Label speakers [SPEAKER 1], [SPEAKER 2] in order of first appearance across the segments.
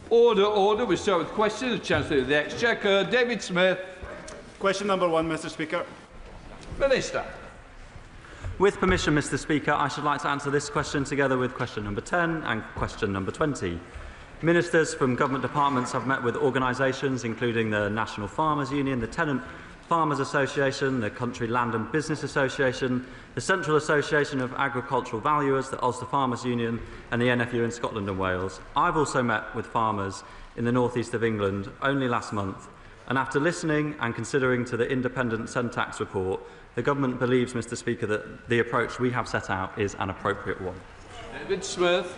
[SPEAKER 1] Order, order. We start with questions. The Chancellor of the Exchequer, David Smith.
[SPEAKER 2] Question number 1, Mr. Speaker.
[SPEAKER 1] Minister.
[SPEAKER 3] With permission, Mr. Speaker, I should like to answer this question together with question number 10 and question number 20. Ministers from government departments have met with organisations including the National Farmers Union, the Tenant Farmers Association, the Country Land and Business Association, the Central Association of Agricultural Valuers, the Ulster Farmers Union and the NFU in Scotland and Wales. I've also met with farmers in the north east of England only last month, and after listening and considering to the independent Sentax report, the government believes, Mr. Speaker, that the approach we have set out is an appropriate one.
[SPEAKER 1] David Smith.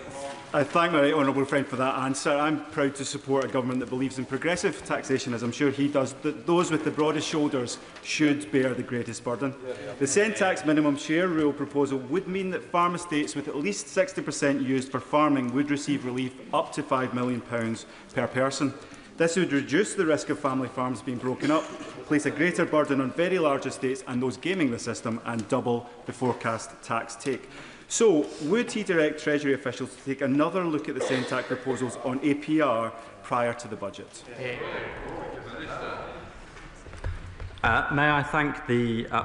[SPEAKER 2] I thank my right honourable friend for that answer. I'm proud to support a government that believes in progressive taxation, as I'm sure he does. Those with the broadest shoulders should bear the greatest burden. The Sentax minimum share rule proposal would mean that farm estates with at least 60% used for farming would receive relief up to £5 million per person. This would reduce the risk of family farms being broken up, place a greater burden on very large estates and those gaming the system, and double the forecast tax take. So, would he direct Treasury officials to take another look at the Sentax proposals on APR prior to the budget?
[SPEAKER 3] May I thank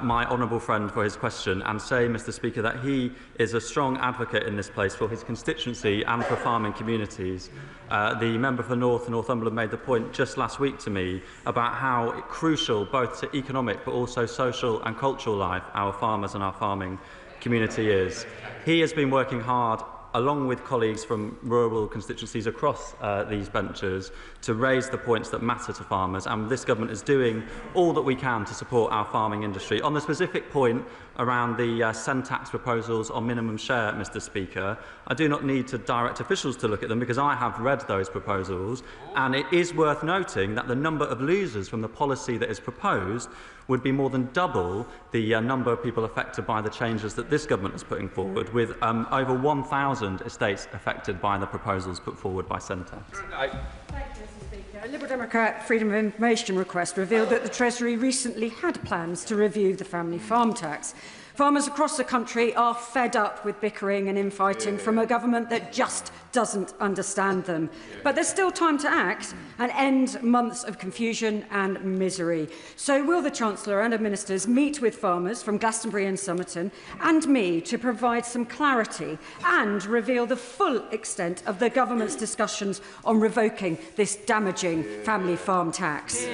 [SPEAKER 3] my honourable friend for his question and say, Mr. Speaker, that he is a strong advocate in this place for his constituency and for farming communities. The member for North and Northumberland made the point just last week to me about how crucial both to economic but also social and cultural life our farmers and our farming community is. He has been working hard along with colleagues from rural constituencies across these benches to raise the points that matter to farmers, and this government is doing all that we can to support our farming industry. On the specific point around the Sentax proposals on minimum share, Mr. Speaker, I do not need to direct officials to look at them because I have read those proposals, and it is worth noting that the number of losers from the policy that is proposed would be more than double the number of people affected by the changes that this government is putting forward, with over 1,000 estates affected by the proposals put forward by Sentax.
[SPEAKER 4] Thank you, Mr. Speaker. A Liberal Democrat Freedom of Information request revealed that the Treasury recently had plans to review the family farm tax. Farmers across the country are fed up with bickering and infighting from a government that just doesn't understand them. But there's still time to act and end months of confusion and misery. So will the Chancellor and her ministers meet with farmers from Glastonbury and Somerton and me to provide some clarity and reveal the full extent of the government's discussions on revoking this damaging family farm tax?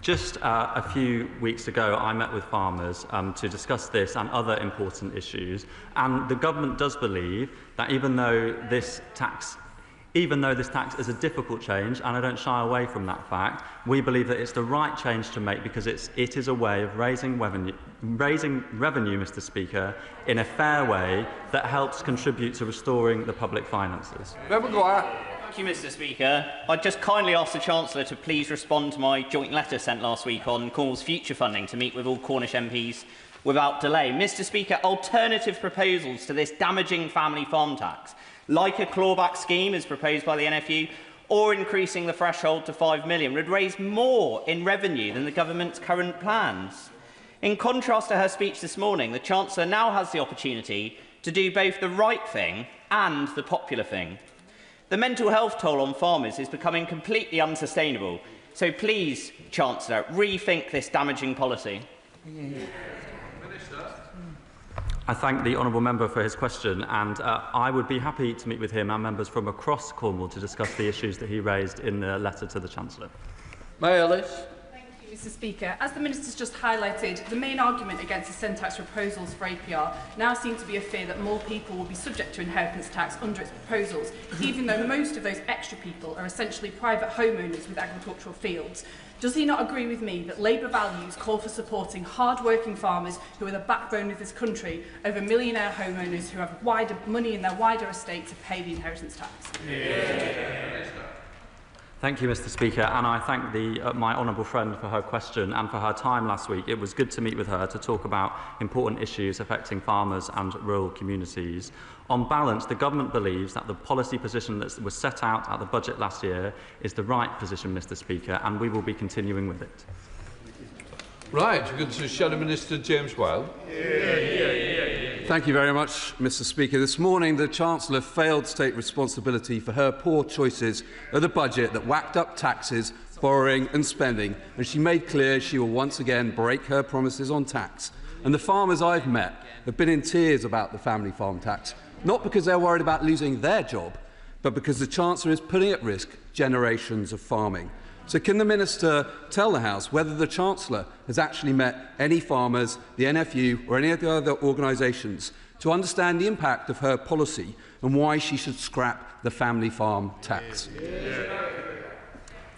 [SPEAKER 3] Just a few weeks ago, I met with farmers to discuss this and other important issues, and the government does believe that even though this tax is a difficult change, and I don't shy away from that fact, we believe that it's the right change to make because it is a way of raising revenue, Mr. Speaker, in a fair way that helps contribute to restoring the public finances.
[SPEAKER 5] Thank you, Mr. Speaker. I'd just kindly ask the Chancellor to please respond to my joint letter sent last week on Cornwall's future funding to meet with all Cornish MPs without delay. Mr. Speaker, alternative proposals to this damaging family farm tax, like a clawback scheme as proposed by the NFU, or increasing the threshold to £5 million, would raise more in revenue than the government's current plans. In contrast to her speech this morning, the Chancellor now has the opportunity to do both the right thing and the popular thing. The mental health toll on farmers is becoming completely unsustainable. So please, Chancellor, rethink this damaging policy.
[SPEAKER 3] I thank the honourable member for his question, and I would be happy to meet with him and members from across Cornwall to discuss the issues that he raised in the letter to the Chancellor.
[SPEAKER 1] May Ellis.
[SPEAKER 6] Mr. Speaker, as the Minister's just highlighted, the main argument against the Sentax proposals for APR now seems to be a fear that more people will be subject to inheritance tax under its proposals, even though most of those extra people are essentially private homeowners with agricultural fields. Does he not agree with me that Labour values call for supporting hard-working farmers who are the backbone of this country over millionaire homeowners who have wider money in their wider estate to pay the inheritance tax?
[SPEAKER 3] Thank you, Mr. Speaker, and I thank my honourable friend for her question and for her time last week. It was good to meet with her to talk about important issues affecting farmers and rural communities. On balance, the government believes that the policy position that was set out at the budget last year is the right position, Mr. Speaker, and we will be continuing with it.
[SPEAKER 1] Right, we're going to Shadow Minister James Wilde. Thank you very much, Mr. Speaker. This morning, the Chancellor failed to take responsibility for her poor choices of the budget that whacked up taxes, borrowing and spending, and she made clear she will once again break her promises on tax. And the farmers I've met have been in tears about the family farm tax, not because they're worried about losing their job, but because the Chancellor is putting at risk generations of farming. So can the Minister tell the House whether the Chancellor has actually met any farmers, the NFU or any of the other organisations to understand the impact of her policy and why she should scrap the family farm tax?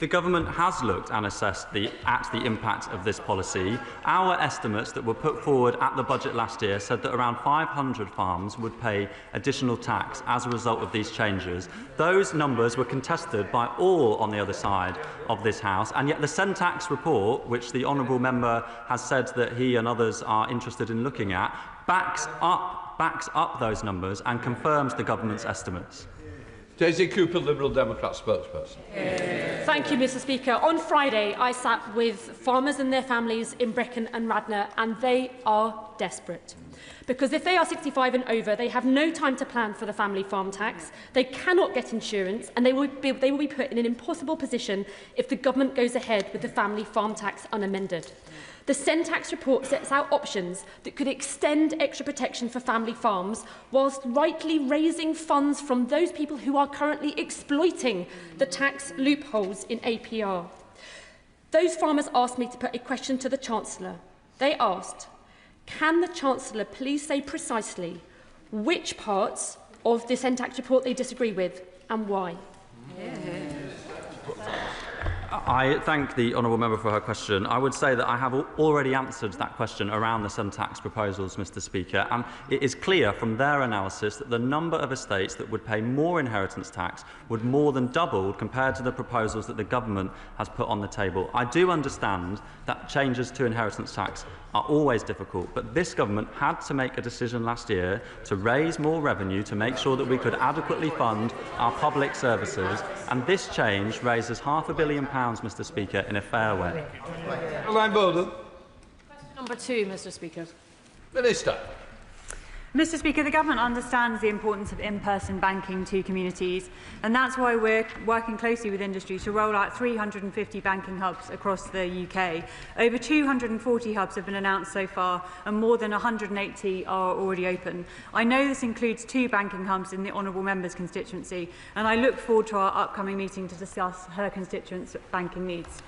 [SPEAKER 3] The government has looked and assessed at the impact of this policy. Our estimates that were put forward at the budget last year said that around 500 farms would pay additional tax as a result of these changes. Those numbers were contested by all on the other side of this House, and yet the Sentax report, which the honourable member has said that he and others are interested in looking at, backs up those numbers and confirms the government's estimates.
[SPEAKER 1] Daisy Cooper, Liberal Democrat spokesperson.
[SPEAKER 7] Thank you, Mr. Speaker. On Friday, I sat with farmers and their families in Brecon and Radnor, and they are desperate. Because if they are 65 and over, they have no time to plan for the family farm tax, they cannot get insurance, and they will be put in an impossible position if the government goes ahead with the family farm tax unamended. The Sentax report sets out options that could extend extra protection for family farms whilst rightly raising funds from those people who are currently exploiting the tax loopholes in APR. Those farmers asked me to put a question to the Chancellor. They asked, can the Chancellor please say precisely which parts of the Sentax report they disagree with and why?
[SPEAKER 3] I thank the honourable member for her question. I would say that I have already answered that question around the Sentax proposals, Mr. Speaker, and it is clear from their analysis that the number of estates that would pay more inheritance tax would more than double compared to the proposals that the government has put on the table. I do understand that changes to inheritance tax are always difficult, but this government had to make a decision last year to raise more revenue to make sure that we could adequately fund our public services, and this change raises £500 million, Mr. Speaker, in a fair way.
[SPEAKER 1] Caroline Bowden.
[SPEAKER 8] Question number 2, Mr. Speaker.
[SPEAKER 1] Minister.
[SPEAKER 9] Mr. Speaker, the government understands the importance of in-person banking to communities, and that's why we're working closely with industry to roll out 350 banking hubs across the UK. Over 240 hubs have been announced so far, and more than 180 are already open. I know this includes 2 banking hubs in the honourable member's constituency, and I look forward to our upcoming meeting to discuss her constituents' banking needs.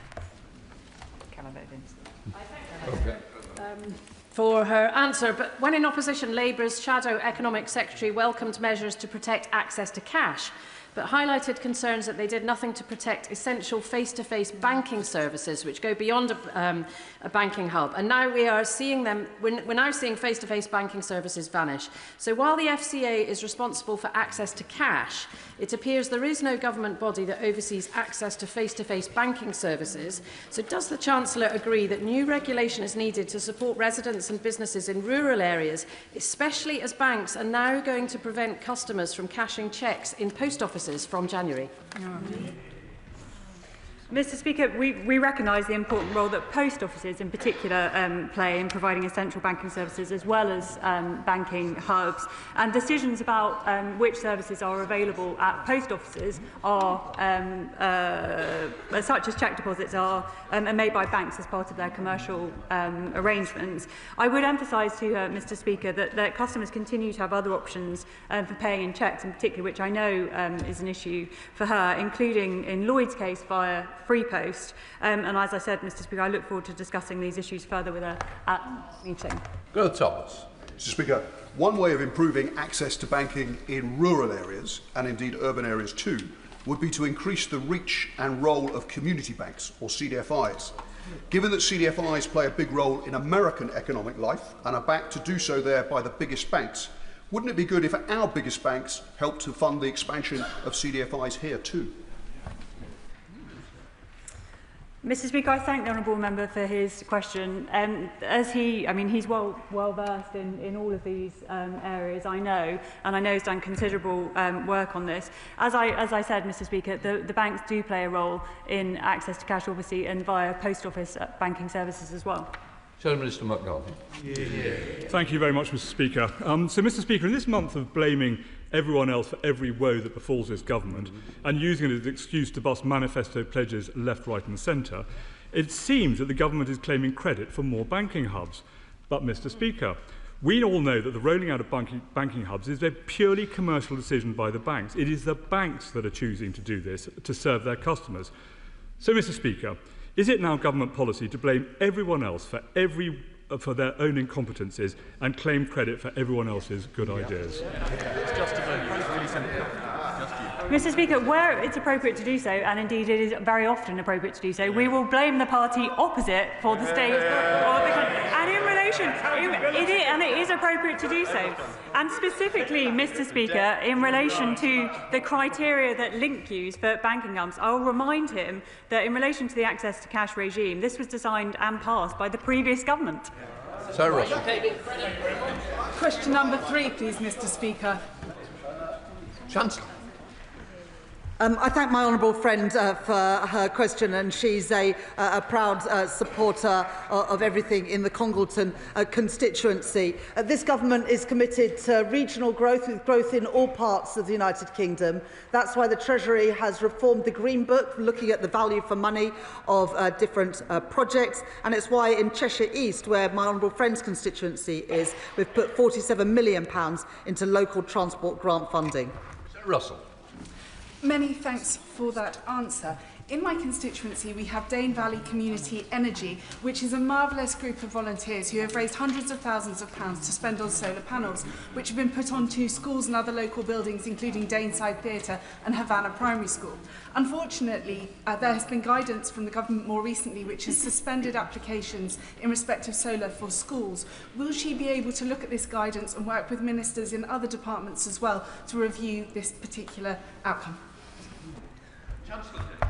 [SPEAKER 8] For her answer, but when in opposition, Labour's Shadow Economic Secretary welcomed measures to protect access to cash, but highlighted concerns that they did nothing to protect essential face-to-face banking services, which go beyond a banking hub. And now we're now seeing face-to-face banking services vanish. So while the FCA is responsible for access to cash, it appears there is no government body that oversees access to face-to-face banking services. So does the Chancellor agree that new regulation is needed to support residents and businesses in rural areas, especially as banks are now going to prevent customers from cashing cheques in post offices from January?
[SPEAKER 9] Mr. Speaker, we recognise the important role that post offices in particular play in providing essential banking services as well as banking hubs, and decisions about which services are available at post offices are such as cheque deposits are made by banks as part of their commercial arrangements. I would emphasise to Mr. Speaker that customers continue to have other options for paying in cheques in particular, which I know is an issue for her, including in Lloyd's case via free post. And as I said, Mr. Speaker, I look forward to discussing these issues further with her at the meeting.
[SPEAKER 1] Good, Thomas.
[SPEAKER 10] Mr. Speaker, one way of improving access to banking in rural areas, and indeed urban areas too, would be to increase the reach and role of community banks, or CDFIs. Given that CDFIs play a big role in American economic life and are backed to do so there by the biggest banks, wouldn't it be good if our biggest banks helped to fund the expansion of CDFIs here too?
[SPEAKER 9] Mr. Speaker, I thank the honourable member for his question. He's well versed in all of these areas, I know, and I know he's done considerable work on this. As I said, Mr. Speaker, the banks do play a role in access to cash, obviously, and via post office banking services as well.
[SPEAKER 11] Minister McGarvey.
[SPEAKER 12] Thank you very much, Mr. Speaker. So, Mr. Speaker, in this month of blaming everyone else for every woe that befalls this government and using it as an excuse to bust manifesto pledges left, right and centre, it seems that the government is claiming credit for more banking hubs. But, Mr. Speaker, we all know that the rolling out of banking hubs is a purely commercial decision by the banks. It is the banks that are choosing to do this to serve their customers. So, Mr. Speaker, is it now government policy to blame everyone else for their own incompetencies and claim credit for everyone else's good ideas?
[SPEAKER 9] Mr. Speaker, where it's appropriate to do so, and indeed it is very often appropriate to do so, we will blame the party opposite for the state or the country. And in relation, it is appropriate to do so. And specifically, Mr. Speaker, in relation to the criteria that Link used for banking hubs, I will remind him that in relation to the access to cash regime, this was designed and passed by the previous government.
[SPEAKER 11] Sir Russell.
[SPEAKER 6] Question number 3, please, Mr. Speaker.
[SPEAKER 11] Chancellor.
[SPEAKER 13] I thank my honourable friend for her question, and she's a proud supporter of everything in the Congleton constituency. This government is committed to regional growth, with growth in all parts of the United Kingdom. That's why the Treasury has reformed the Green Book, looking at the value for money of different projects, and it's why in Cheshire East, where my honourable friend's constituency is, we've put £47 million into local transport grant funding.
[SPEAKER 11] Sir Russell.
[SPEAKER 6] Many thanks for that answer. In my constituency, we have Dane Valley Community Energy, which is a marvellous group of volunteers who have raised hundreds of thousands of pounds to spend on solar panels, which have been put onto schools and other local buildings, including Daneside Theatre and Havana Primary School. Unfortunately, there has been guidance from the government more recently, which has suspended applications in respect of solar for schools. Will she be able to look at this guidance and work with ministers in other departments as well to review this particular outcome?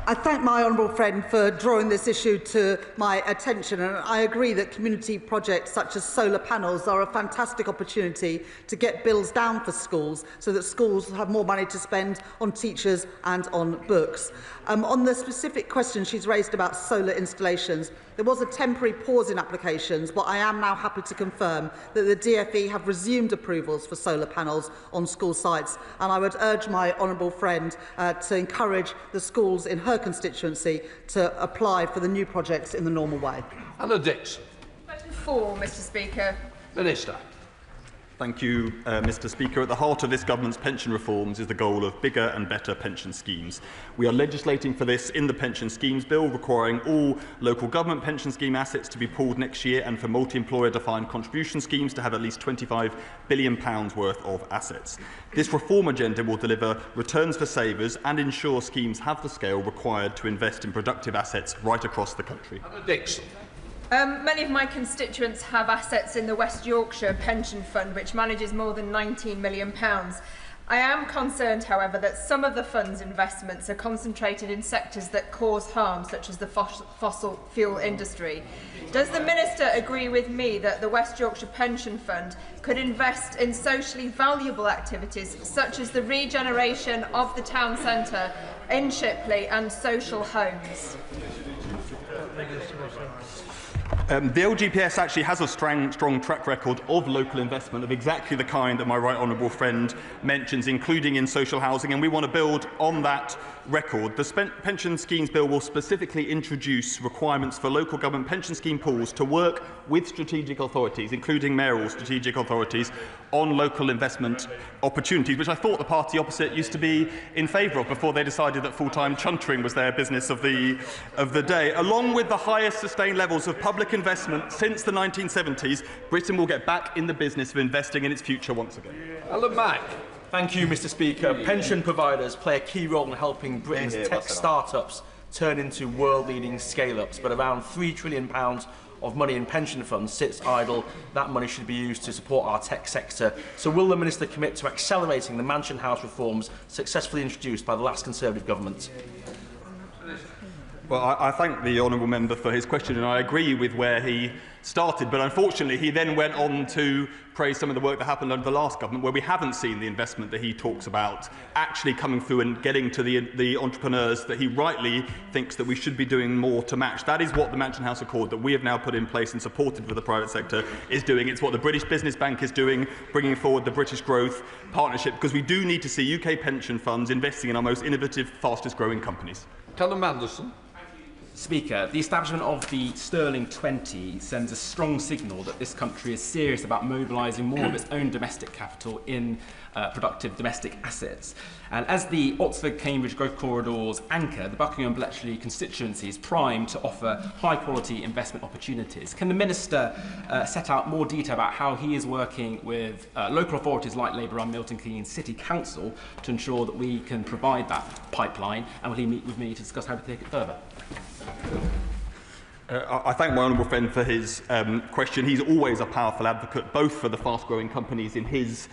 [SPEAKER 13] I thank my honourable friend for drawing this issue to my attention, and I agree that community projects such as solar panels are a fantastic opportunity to get bills down for schools so that schools have more money to spend on teachers and on books. On the specific question she's raised about solar installations, there was a temporary pause in applications, but I am now happy to confirm that the DfE have resumed approvals for solar panels on school sites, and I would urge my honourable friend to encourage the schools in her constituency to apply for the new projects in the normal way.
[SPEAKER 11] Anna Dixon.
[SPEAKER 14] Question 4, Mr. Speaker.
[SPEAKER 11] Minister.
[SPEAKER 3] Thank you, Mr. Speaker. At the heart of this government's pension reforms is the goal of bigger and better pension schemes. We are legislating for this in the Pension Schemes Bill, requiring all local government pension scheme assets to be pooled next year and for multi-employer defined contribution schemes to have at least £25 billion worth of assets. This reform agenda will deliver returns for savers and ensure schemes have the scale required to invest in productive assets right across the country.
[SPEAKER 11] Anna Dixon.
[SPEAKER 14] Many of my constituents have assets in the West Yorkshire Pension Fund, which manages more than £19 million. I am concerned, however, that some of the fund's investments are concentrated in sectors that cause harm, such as the fossil fuel industry. Does the Minister agree with me that the West Yorkshire Pension Fund could invest in socially valuable activities, such as the regeneration of the town centre in Shipley and social homes?
[SPEAKER 3] The LGPS actually has a strong track record of local investment of exactly the kind that my right honourable friend mentions, including in social housing, and we want to build on that record. The Pension Schemes Bill will specifically introduce requirements for local government pension scheme pools to work with strategic authorities, including mayoral strategic authorities, on local investment opportunities, which I thought the party opposite used to be in favour of before they decided that full-time chuntering was their business of the day. Along with the highest sustained levels of public investment since the 1970s, Britain will get back in the business of investing in its future once again.
[SPEAKER 11] Alan Mack.
[SPEAKER 15] Thank you, Mr. Speaker. Pension providers play a key role in helping Britain's tech startups turn into world-leading scale-ups, but around £3 trillion of money in pension funds sits idle. That money should be used to support our tech sector. So will the Minister commit to accelerating the Mansion House reforms successfully introduced by the last Conservative government?
[SPEAKER 16] Well, I thank the honourable member for his question, and I agree with where he started. But unfortunately, he then went on to praise some of the work that happened under the last government, where we haven't seen the investment that he talks about actually coming through and getting to the entrepreneurs that he rightly thinks that we should be doing more to match. That is what the Mansion House Accord that we have now put in place and supported for the private sector is doing. It's what the British Business Bank is doing, bringing forward the British Growth Partnership, because we do need to see UK pension funds investing in our most innovative, fastest growing companies.
[SPEAKER 11] Callum Anderson.
[SPEAKER 17] Speaker, the establishment of the Sterling 20 sends a strong signal that this country is serious about mobilising more of its own domestic capital in productive domestic assets. And as the Oxford-Cambridge Growth Corridors anchor, the Buckingham-Bletchley constituency is primed to offer high-quality investment opportunities. Can the Minister set out more detail about how he is working with local authorities like Labour-run Milton Keynes City Council to ensure that we can provide that pipeline, and will he meet with me to discuss how to take it further?
[SPEAKER 16] I thank my honourable friend for his question. He's always a powerful advocate, both for the fast-growing companies in his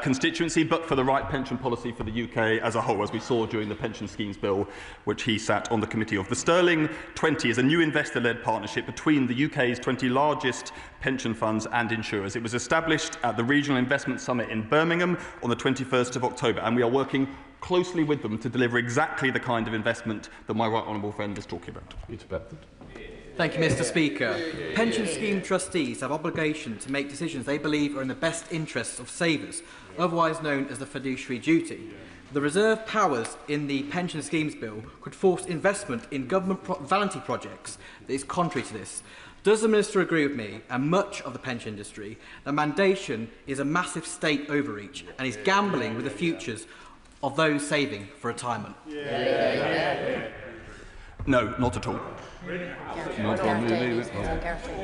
[SPEAKER 16] constituency, but for the right pension policy for the UK as a whole, as we saw during the Pension Schemes Bill, which he sat on the committee of. The Sterling 20 is a new investor-led partnership between the UK's 20 largest pension funds and insurers. It was established at the Regional Investment Summit in Birmingham on the 21st of October, and we are working closely with them to deliver exactly the kind of investment that my right honourable friend is talking about.
[SPEAKER 18] Thank you, Mr. Speaker. Pension scheme trustees have obligation to make decisions they believe are in the best interests of savers, otherwise known as the fiduciary duty. The reserved powers in the Pension Schemes Bill could force investment in government vanity projects that is contrary to this. Does the Minister agree with me and much of the pension industry that mandation is a massive state overreach and is gambling with the futures of those saving for retirement?
[SPEAKER 16] No, not at all.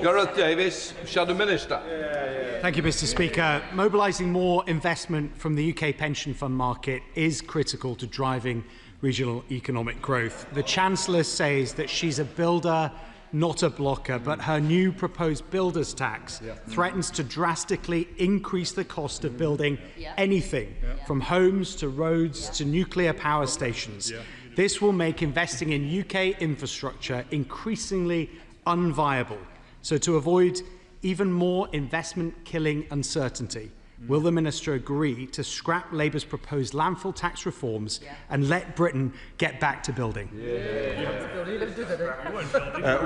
[SPEAKER 11] Gareth Davis, Shadow Minister.
[SPEAKER 19] Thank you, Mr. Speaker. Mobilising more investment from the UK pension fund market is critical to driving regional economic growth. The Chancellor says that she's a builder, not a blocker, but her new proposed builders' tax threatens to drastically increase the cost of building anything, from homes to roads to nuclear power stations. This will make investing in UK infrastructure increasingly unviable. So to avoid even more investment-killing uncertainty, will the Minister agree to scrap Labour's proposed landfill tax reforms and let Britain get back to building?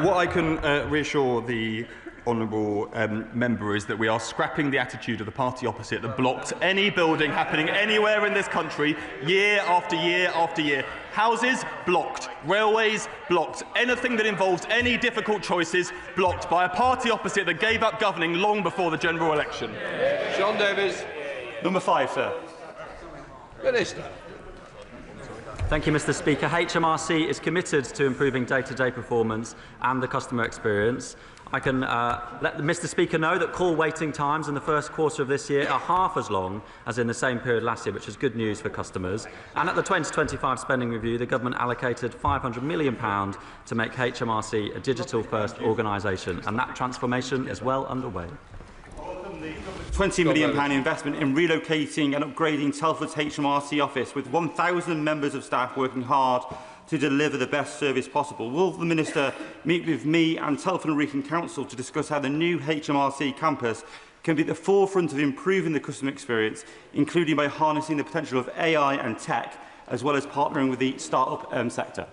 [SPEAKER 16] What I can reassure the honourable member is that we are scrapping the attitude of the party opposite that blocked any building happening anywhere in this country year after year after year. Houses blocked, railways blocked, anything that involves any difficult choices blocked by a party opposite that gave up governing long before the general election.
[SPEAKER 11] Sean Davis.
[SPEAKER 2] Number 5, sir.
[SPEAKER 11] Minister.
[SPEAKER 3] Thank you, Mr. Speaker. HMRC is committed to improving day-to-day performance and the customer experience. I can let Mr. Speaker know that call waiting times in the first quarter of this year are half as long as in the same period last year, which is good news for customers. And at the 2025 spending review, the government allocated £500 million to make HMRC a digital-first organisation, and that transformation is well underway.
[SPEAKER 2] £20 million investment in relocating and upgrading Telford's HMRC office, with 1,000 members of staff working hard to deliver the best service possible. Will the Minister meet with me and Telford and Wrekin Council to discuss how the new HMRC campus can be at the forefront of improving the customer experience, including by harnessing the potential of AI and tech, as well as partnering with the start-up sector?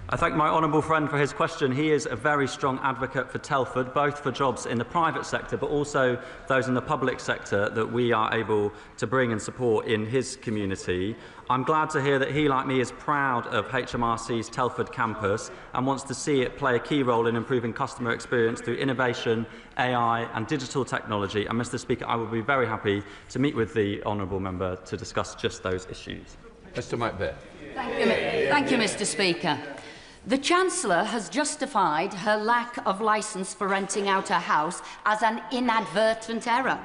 [SPEAKER 3] I thank my honourable friend for his question. He is a very strong advocate for Telford, both for jobs in the private sector, but also those in the public sector that we are able to bring and support in his community. I'm glad to hear that he, like me, is proud of HMRC's Telford campus and wants to see it play a key role in improving customer experience through innovation, AI and digital technology. And, Mr. Speaker, I will be very happy to meet with the honourable member to discuss just those issues.
[SPEAKER 11] Mr. Macbeth.
[SPEAKER 20] Thank you, Mr. Speaker. The Chancellor has justified her lack of licence for renting out a house as an inadvertent error.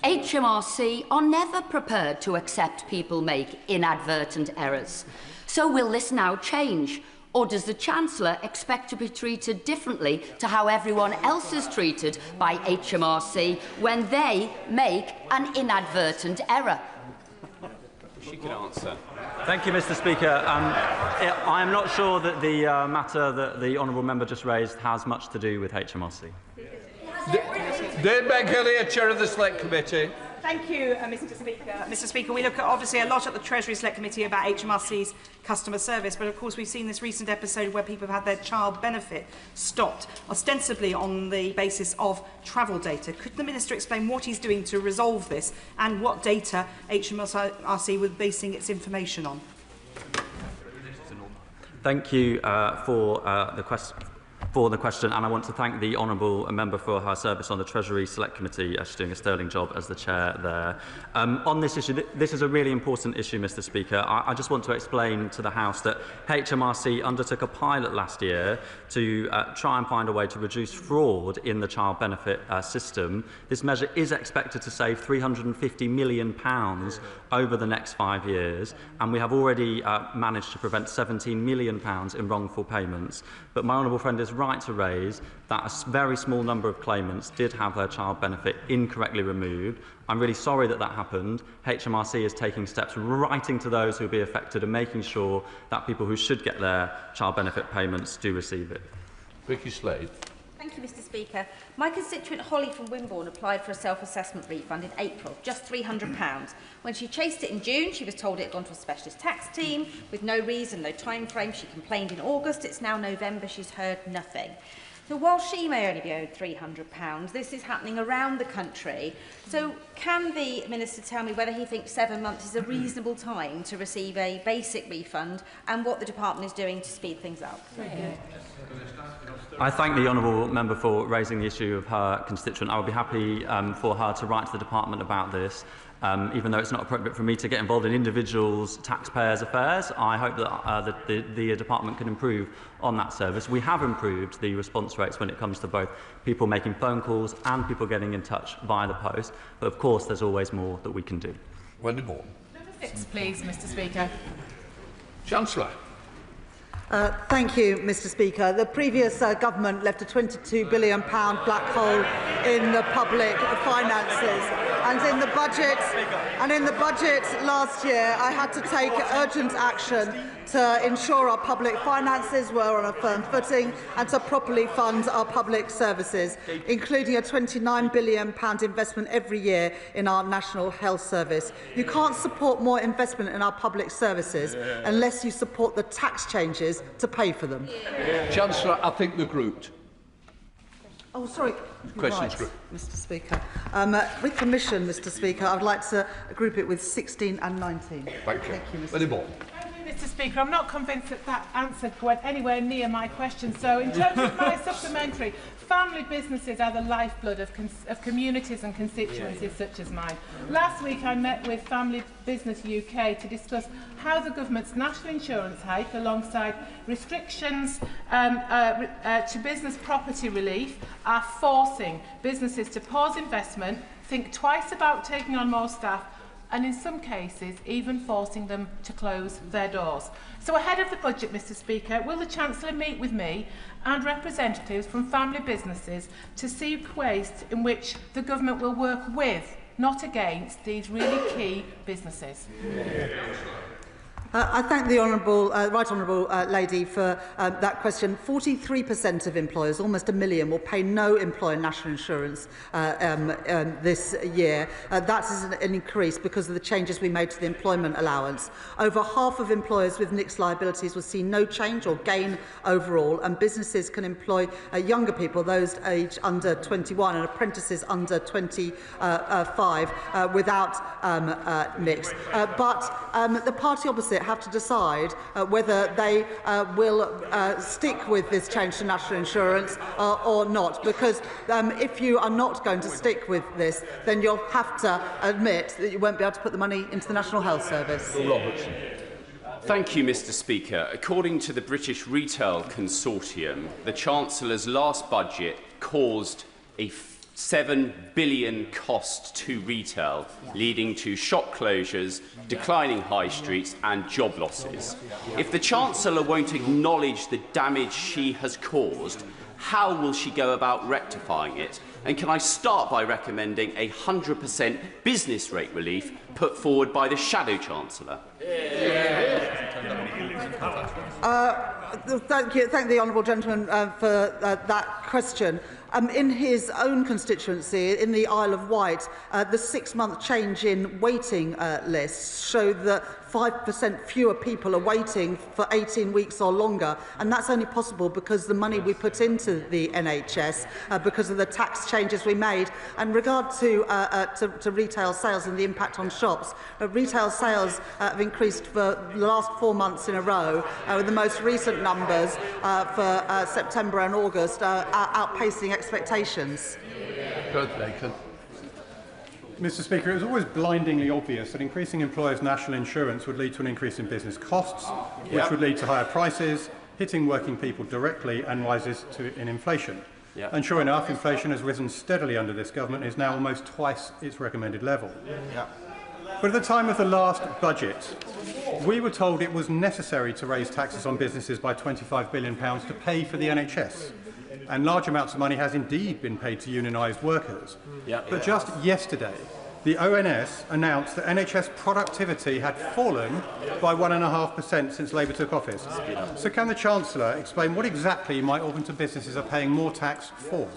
[SPEAKER 20] HMRC are never prepared to accept people make inadvertent errors. So will this now change? Or does the Chancellor expect to be treated differently to how everyone else is treated by HMRC when they make an inadvertent error?
[SPEAKER 21] She can answer.
[SPEAKER 3] Thank you, Mr. Speaker. I am not sure that the matter that the honourable member just raised has much to do with HMRC.
[SPEAKER 11] Dave Beckhillier, Chair of the Select Committee.
[SPEAKER 21] Thank you, Mr. Speaker. Mr. Speaker, we look at obviously a lot at the Treasury Select Committee about HMRC's customer service, but of course we've seen this recent episode where people have had their child benefit stopped, ostensibly on the basis of travel data. Could the Minister explain what he's doing to resolve this and what data HMRC was basing its information on?
[SPEAKER 3] Thank you for the question, and I want to thank the honourable member for her service on the Treasury Select Committee. She's doing a sterling job as the chair there. On this issue, this is a really important issue, Mr. Speaker. I just want to explain to the House that HMRC undertook a pilot last year to try and find a way to reduce fraud in the child benefit system. This measure is expected to save £350 million over the next 5 years, and we have already managed to prevent £17 million in wrongful payments. But my honourable friend is right to raise that a very small number of claimants did have their child benefit incorrectly removed. I'm really sorry that that happened. HMRC is taking steps, writing to those who will be affected and making sure that people who should get their child benefit payments do receive it.
[SPEAKER 11] Vicky Slade.
[SPEAKER 22] Thank you, Mr. Speaker. My constituent Holly from Wimborne applied for a self-assessment refund in April, just £300. When she chased it in June, she was told it had gone to a specialist tax team with no reason, no time frame. She complained in August. It's now November. She's heard nothing. So while she may only be owed £300, this is happening around the country. So can the Minister tell me whether he thinks 7 months is a reasonable time to receive a basic refund and what the department is doing to speed things up?
[SPEAKER 3] I thank the honourable member for raising the issue of her constituent. I would be happy for her to write to the department about this. Even though it's not appropriate for me to get involved in individuals' taxpayers' affairs, I hope that the department can improve on that service. We have improved the response rates when it comes to both people making phone calls and people getting in touch via the post. But of course, there's always more that we can do.
[SPEAKER 11] Wendy Moore.
[SPEAKER 6] Number 6, please, Mr. Speaker.
[SPEAKER 11] Chancellor.
[SPEAKER 13] Thank you, Mr. Speaker. The previous government left a £22 billion black hole in the public finances. And in the budget last year, I had to take urgent action to ensure our public finances were on a firm footing and to properly fund our public services, including a £29 billion investment every year in our National Health Service. You can't support more investment in our public services unless you support the tax changes to pay for them.
[SPEAKER 11] Chancellor, I think they're grouped.
[SPEAKER 13] Oh, sorry.
[SPEAKER 11] Questions
[SPEAKER 13] right,
[SPEAKER 11] group.
[SPEAKER 13] Mr. Speaker. With permission, Mr. Speaker, I would like to group it with 16 and 19.
[SPEAKER 11] Thank you.
[SPEAKER 13] Thank you, Mr.
[SPEAKER 11] Wendy Moore.
[SPEAKER 6] Mr. Speaker, I'm not convinced that that answer went anywhere near my question. So in terms of my supplementary, family businesses are the lifeblood of communities and constituencies such as mine. Last week I met with Family Business UK to discuss how the government's national insurance hike, alongside restrictions to business property relief, are forcing businesses to pause investment, think twice about taking on more staff, and in some cases even forcing them to close their doors. So ahead of the budget, Mr. Speaker, will the Chancellor meet with me and representatives from family businesses to see ways in which the government will work with, not against, these really key businesses?
[SPEAKER 13] I thank the right honourable lady for that question. 43% of employers, almost 1 million, will pay no employer national insurance this year. That is an increase because of the changes we made to the employment allowance. Over half of employers with mixed liabilities will see no change or gain overall, and businesses can employ younger people, those aged under 21 and apprentices under 25 without mix. But the party opposite have to decide whether they will stick with this change to national insurance or not, because if you are not going to stick with this, then you'll have to admit that you won't be able to put the money into the National Health Service.
[SPEAKER 11] Robertson.
[SPEAKER 23] Thank you, Mr. Speaker. According to the British Retail Consortium, the Chancellor's last budget caused a £7 billion cost to retail, leading to shop closures, declining high streets and job losses. If the Chancellor won't acknowledge the damage she has caused, how will she go about rectifying it? And can I start by recommending a 100% business rate relief put forward by the Shadow Chancellor?
[SPEAKER 13] Thank the honourable gentleman for that question. In his own constituency, in the Isle of Wight, the 6-month change in waiting lists showed that 5% fewer people are waiting for 18 weeks or longer, and that's only possible because the money we put into the NHS, because of the tax changes we made. And regard to retail sales and the impact on shops, retail sales have increased for the last 4 months in a row, with the most recent numbers for September and August outpacing expectations.
[SPEAKER 4] Mr. Speaker, it was always blindingly obvious that increasing employers' national insurance would lead to an increase in business costs, which would lead to higher prices, hitting working people directly and rises in inflation. And sure enough, inflation has risen steadily under this government and is now almost twice its recommended level. But at the time of the last budget, we were told it was necessary to raise taxes on businesses by £25 billion to pay for the NHS. And large amounts of money has indeed been paid to unionised workers. But just yesterday, the ONS announced that NHS productivity had fallen by 1.5% since Labour took office. So can the Chancellor explain what exactly my Orpington businesses are paying more tax for?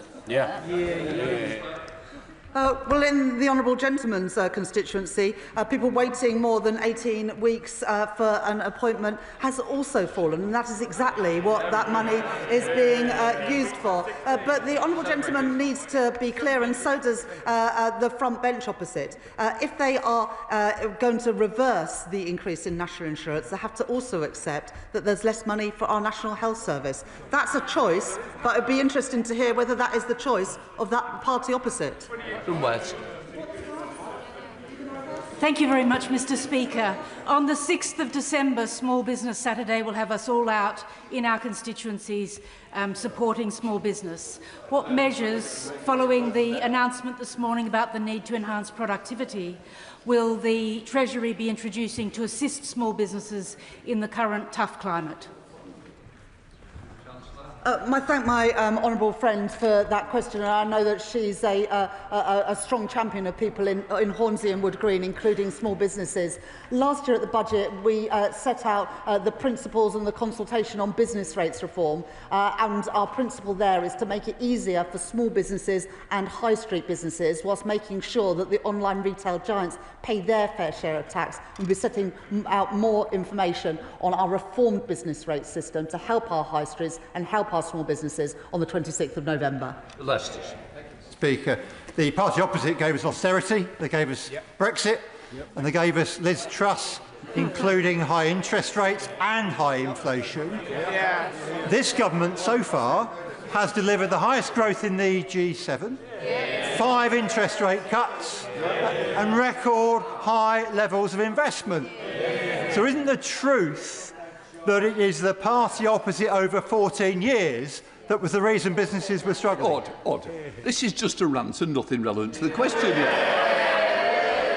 [SPEAKER 13] Well, in the honourable gentleman's constituency, people waiting more than 18 weeks for an appointment has also fallen, and that is exactly what that money is being used for. But the honourable gentleman needs to be clear, and so does the front bench opposite. If they are going to reverse the increase in national insurance, they have to also accept that there's less money for our National Health Service. That's a choice, but it would be interesting to hear whether that is the choice of that party opposite.
[SPEAKER 11] From West.
[SPEAKER 5] Thank you very much, Mr. Speaker. On the 6th of December, Small Business Saturday will have us all out in our constituencies supporting small business. What measures, following the announcement this morning about the need to enhance productivity, will the Treasury be introducing to assist small businesses in the current tough climate?
[SPEAKER 13] I thank my honourable friend for that question, and I know that she's a strong champion of people in Hornsey and Wood Green, including small businesses. Last year at the budget, we set out the principles and the consultation on business rates reform, and our principle there is to make it easier for small businesses and high street businesses, whilst making sure that the online retail giants pay their fair share of tax. We'll be setting out more information on our reformed business rate system to help our high streets and help our small businesses on the 26th of November.
[SPEAKER 7] Speaker, the party opposite gave us austerity, they gave us Brexit, and they gave us Liz Truss, including high interest rates and high inflation. This government so far has delivered the highest growth in the G7, 5 interest rate cuts, and record high levels of investment. So isn't the truth that it is the party opposite over 14 years that was the reason businesses were struggling?
[SPEAKER 11] Odd. This is just a rant and nothing relevant to the question.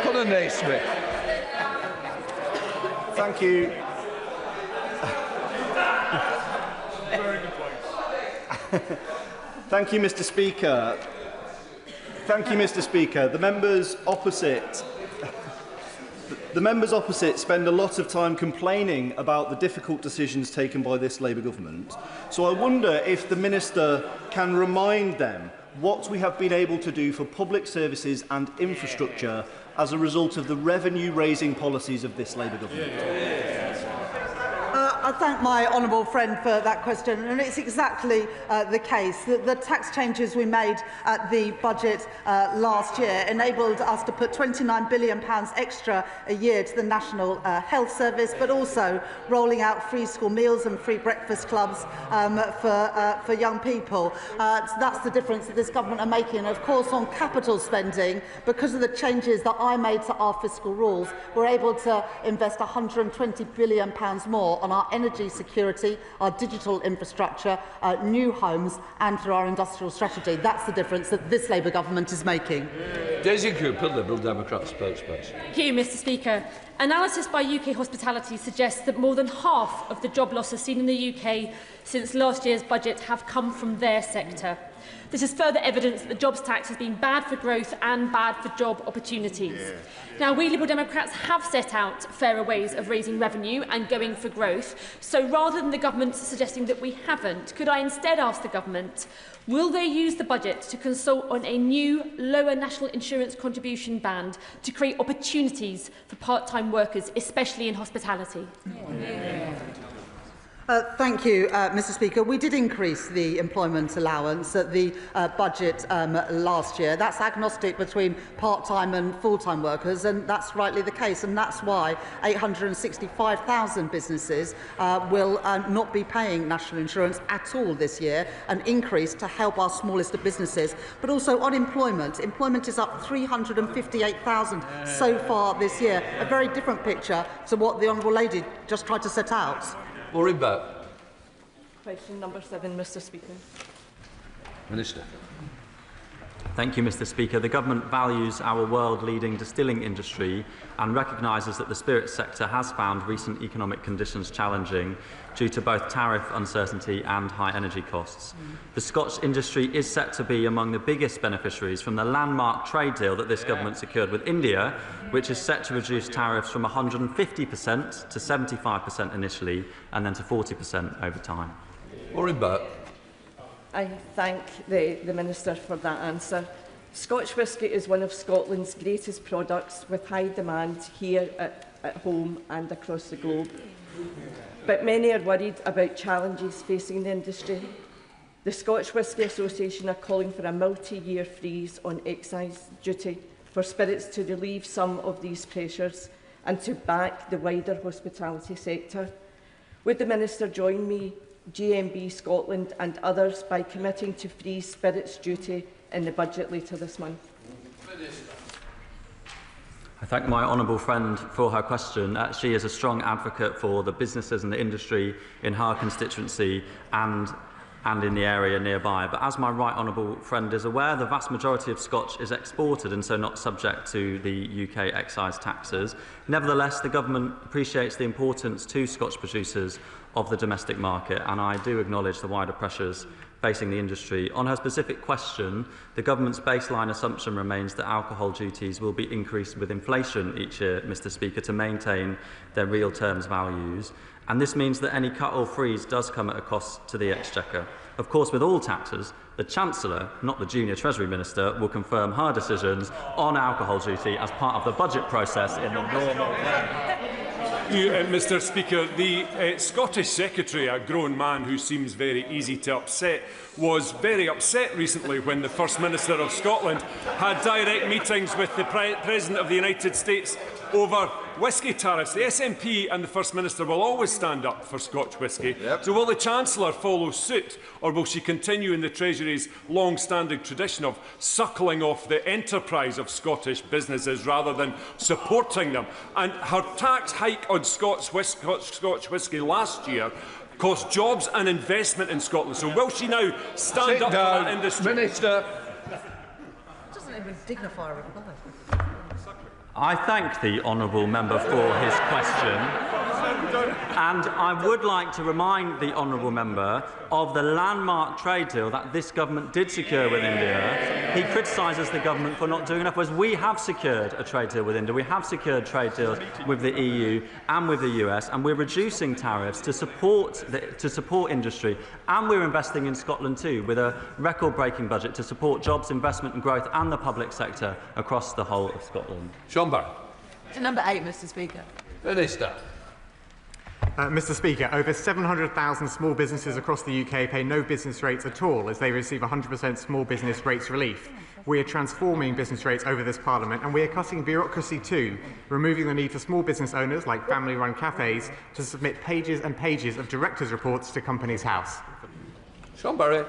[SPEAKER 11] Conor Naismith.
[SPEAKER 2] Thank you. Thank you, Mr. Speaker. Thank you, Mr. Speaker. The members opposite spend a lot of time complaining about the difficult decisions taken by this Labour government. So I wonder if the Minister can remind them what we have been able to do for public services and infrastructure as a result of the revenue-raising policies of this Labour government.
[SPEAKER 13] I thank my honourable friend for that question, and it's exactly the case that the tax changes we made at the budget last year enabled us to put £29 billion extra a year to the National Health Service, but also rolling out free school meals and free breakfast clubs for young people. So that's the difference that this government are making. And of course, on capital spending, because of the changes that I made to our fiscal rules, we're able to invest £120 billion more on our energy security, our digital infrastructure, new homes and through our industrial strategy. That's the difference that this Labour government is making.
[SPEAKER 11] Daisy Cooper, Liberal Democrat spokesperson.
[SPEAKER 1] Thank you, Mr. Speaker. Analysis by UK Hospitality suggests that more than half of the job losses seen in the UK since last year's budget have come from their sector. This is further evidence that the jobs tax has been bad for growth and bad for job opportunities. Now, we Liberal Democrats have set out fairer ways of raising revenue and going for growth. So rather than the government suggesting that we haven't, could I instead ask the government, will they use the budget to consult on a new lower national insurance contribution band to create opportunities for part-time workers, especially in hospitality?
[SPEAKER 13] Thank you, Mr. Speaker. We did increase the employment allowance at the budget last year. That's agnostic between part-time and full-time workers, and that's rightly the case. And that's why 865,000 businesses will not be paying national insurance at all this year, an increase to help our smallest of businesses. But also on employment. Employment is up 358,000 so far this year. A very different picture to what the Honourable Lady just tried to set out.
[SPEAKER 8] Question number 7, Mr. Speaker.
[SPEAKER 11] Minister.
[SPEAKER 3] Thank you, Mr. Speaker. The government values our world-leading distilling industry and recognises that the spirits sector has found recent economic conditions challenging due to both tariff uncertainty and high energy costs. The Scotch industry is set to be among the biggest beneficiaries from the landmark trade deal that this government secured with India, which is set to reduce tariffs from 150% to 75% initially and then to 40% over time.
[SPEAKER 8] I thank the Minister for that answer. Scotch whisky is one of Scotland's greatest products, with high demand here at home and across the globe. But many are worried about challenges facing the industry. The Scotch Whisky Association are calling for a multi-year freeze on excise duty for spirits to relieve some of these pressures and to back the wider hospitality sector. Would the Minister join me, GMB Scotland and others by committing to freeze spirits duty in the budget later this month?
[SPEAKER 3] I thank my honourable friend for her question. She is a strong advocate for the businesses and the industry in her constituency and in the area nearby. But as my right honourable friend is aware, the vast majority of Scotch is exported and so not subject to the UK excise taxes. Nevertheless, the government appreciates the importance to Scotch producers of the domestic market, and I do acknowledge the wider pressures facing the industry. On her specific question, the government's baseline assumption remains that alcohol duties will be increased with inflation each year, Mr. Speaker, to maintain their real terms values. And this means that any cut or freeze does come at a cost to the Exchequer. Of course, with all taxes, the Chancellor, not the Junior Treasury Minister, will confirm her decisions on alcohol duty as part of the budget process in the normal way.
[SPEAKER 10] Mr. Speaker, the Scottish Secretary, a grown man who seems very easy to upset, was very upset recently when the First Minister of Scotland had direct meetings with the President of the United States over whisky tariffs. The SNP and the First Minister will always stand up for Scotch whisky. So will the Chancellor follow suit, or will she continue in the Treasury's long-standing tradition of suckling off the enterprise of Scottish businesses rather than supporting them? And her tax hike on Scotch whisky last year cost jobs and investment in Scotland. So will she now stand up for that industry?
[SPEAKER 11] Minister.
[SPEAKER 13] Doesn't even dignify a reply.
[SPEAKER 3] I thank the honourable member for his question. And I would like to remind the honourable member of the landmark trade deal that this government did secure with India. He criticises the government for not doing enough, whereas we have secured a trade deal with India. We have secured trade deals with the EU and with the US, and we're reducing tariffs to support industry. And we're investing in Scotland too, with a record-breaking budget to support jobs, investment and growth and the public sector across the whole of Scotland.
[SPEAKER 11] Sean Barron.
[SPEAKER 8] To number 8, Mr. Speaker.
[SPEAKER 11] Minister.
[SPEAKER 24] Mr. Speaker, over 700,000 small businesses across the UK pay no business rates at all as they receive 100% small business rates relief. We are transforming business rates over this Parliament, and we are cutting bureaucracy too, removing the need for small business owners like family-run cafes to submit pages and pages of directors' reports to Companies House.
[SPEAKER 11] Sean Barry.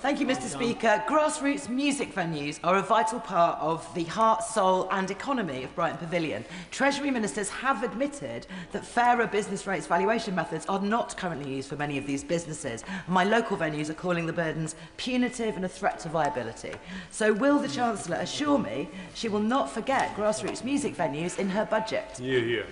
[SPEAKER 9] Thank you, Mr. Speaker. Grassroots music venues are a vital part of the heart, soul and economy of Brighton Pavilion. Treasury ministers have admitted that fairer business rates valuation methods are not currently used for many of these businesses. My local venues are calling the burdens punitive and a threat to viability. So will the Chancellor assure me she will not forget grassroots music venues in her budget?
[SPEAKER 10] Yeah.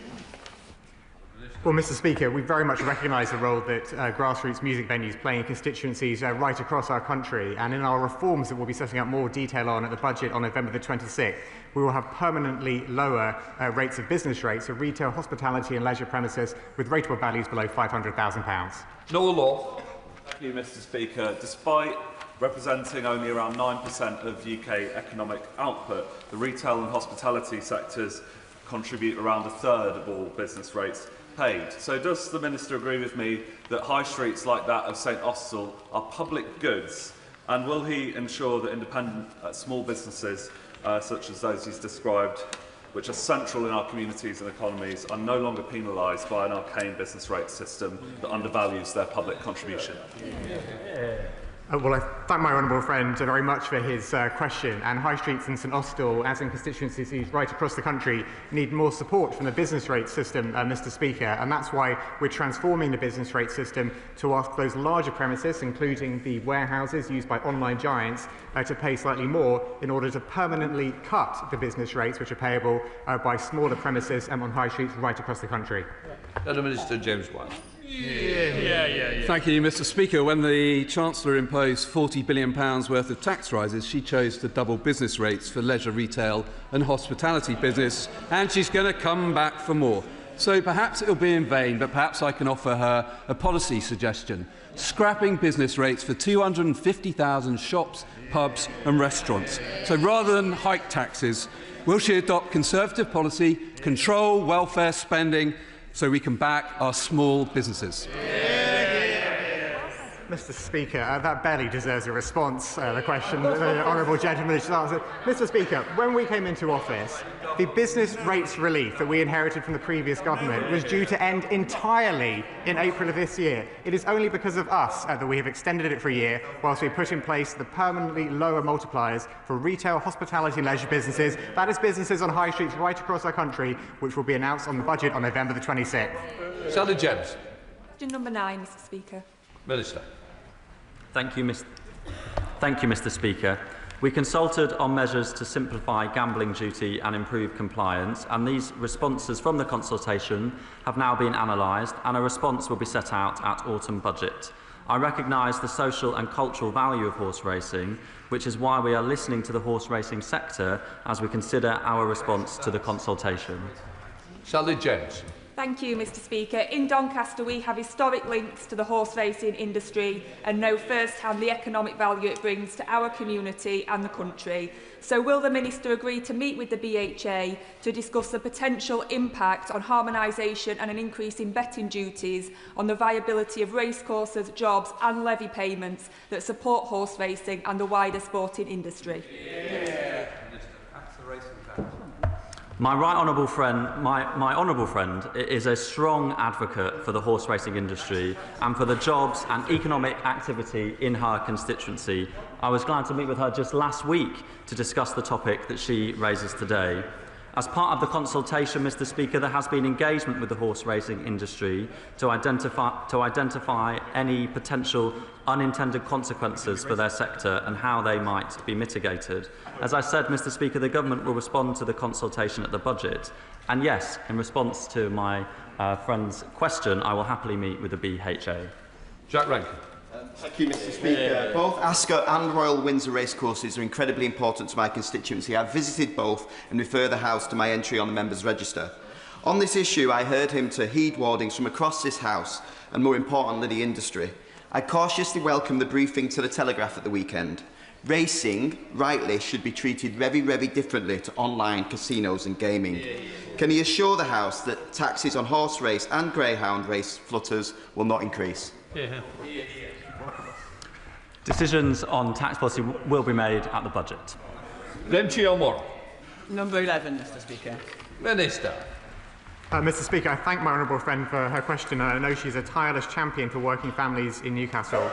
[SPEAKER 24] Well, Mr. Speaker, we very much recognise the role that grassroots music venues play in constituencies right across our country, and in our reforms that we'll be setting out more detail on at the budget on November the 26th, we will have permanently lower rates of business rates for retail, hospitality and leisure premises with rateable values below £500,000.
[SPEAKER 11] Noel Law.
[SPEAKER 12] Thank you, Mr. Speaker. Despite representing only around 9% of UK economic output, the retail and hospitality sectors contribute around a third of all business rates paid. So does the Minister agree with me that high streets like that of St Austell are public goods, and will he ensure that independent small businesses such as those he's described, which are central in our communities and economies, are no longer penalised by an arcane business rate system that undervalues their public contribution?
[SPEAKER 24] Well, I thank my honourable friend very much for his question. And high streets in St Austell, as in constituencies right across the country, need more support from the business rate system, Mr. Speaker. And that's why we're transforming the business rate system to ask those larger premises, including the warehouses used by online giants, to pay slightly more in order to permanently cut the business rates which are payable by smaller premises on high streets right across the country.
[SPEAKER 11] Minister James White.
[SPEAKER 14] Thank you, Mr. Speaker. When the Chancellor imposed £40 billion worth of tax rises, she chose to double business rates for leisure, retail and hospitality business, and she's going to come back for more. So perhaps it'll be in vain, but perhaps I can offer her a policy suggestion: scrapping business rates for 250,000 shops, pubs and restaurants. So rather than hike taxes, will she adopt Conservative policy, control welfare spending, so we can back our small businesses?
[SPEAKER 24] Mr. Speaker, that barely deserves a response, the question that the honourable gentleman has answered. Mr. Speaker, when we came into office, the business rates relief that we inherited from the previous government was due to end entirely in April of this year. It is only because of us that we have extended it for a year, whilst we put in place the permanently lower multipliers for retail, hospitality and leisure businesses. That is businesses on high streets right across our country, which will be announced on the budget on November the 26th.
[SPEAKER 11] Sally James.
[SPEAKER 15] Question number 9, Mr. Speaker.
[SPEAKER 11] Minister.
[SPEAKER 3] Thank you, Mr. Speaker. We consulted on measures to simplify gambling duty and improve compliance, and these responses from the consultation have now been analysed, and a response will be set out at autumn budget. I recognise the social and cultural value of horse racing, which is why we are listening to the horse racing sector as we consider our response to the consultation.
[SPEAKER 11] Sally James.
[SPEAKER 15] Thank you, Mr. Speaker. In Doncaster, we have historic links to the horse racing industry and know firsthand the economic value it brings to our community and the country. So will the Minister agree to meet with the BHA to discuss the potential impact on harmonisation and an increase in betting duties on the viability of racecourses, jobs and levy payments that support horse racing and the wider sporting industry?
[SPEAKER 3] My honourable friend is a strong advocate for the horse racing industry and for the jobs and economic activity in her constituency. I was glad to meet with her just last week to discuss the topic that she raises today. As part of the consultation, Mr. Speaker, there has been engagement with the horse racing industry to identify any potential unintended consequences for their sector and how they might be mitigated. As I said, Mr. Speaker, the government will respond to the consultation at the budget. And yes, in response to my friend's question, I will happily meet with the BHA.
[SPEAKER 11] Jack Rankin.
[SPEAKER 25] Thank you, Mr. Speaker. Both Ascot and Royal Windsor racecourses are incredibly important to my constituency. I've visited both and refer the House to my entry on the Members' Register. On this issue, I heard him to heed warnings from across this House and, more importantly, the industry. I cautiously welcome the briefing to the Telegraph at the weekend. Racing, rightly, should be treated very, very differently to online casinos and gaming. Can he assure the House that taxes on horse race and greyhound race flutters will not increase?
[SPEAKER 3] Decisions on tax policy will be made at the budget.
[SPEAKER 11] Lemchi Elmore.
[SPEAKER 26] Number 11, Mr. Speaker.
[SPEAKER 11] Minister.
[SPEAKER 24] Mr Speaker, I thank my honourable friend for her question, and I know she's a tireless champion for working families in Newcastle.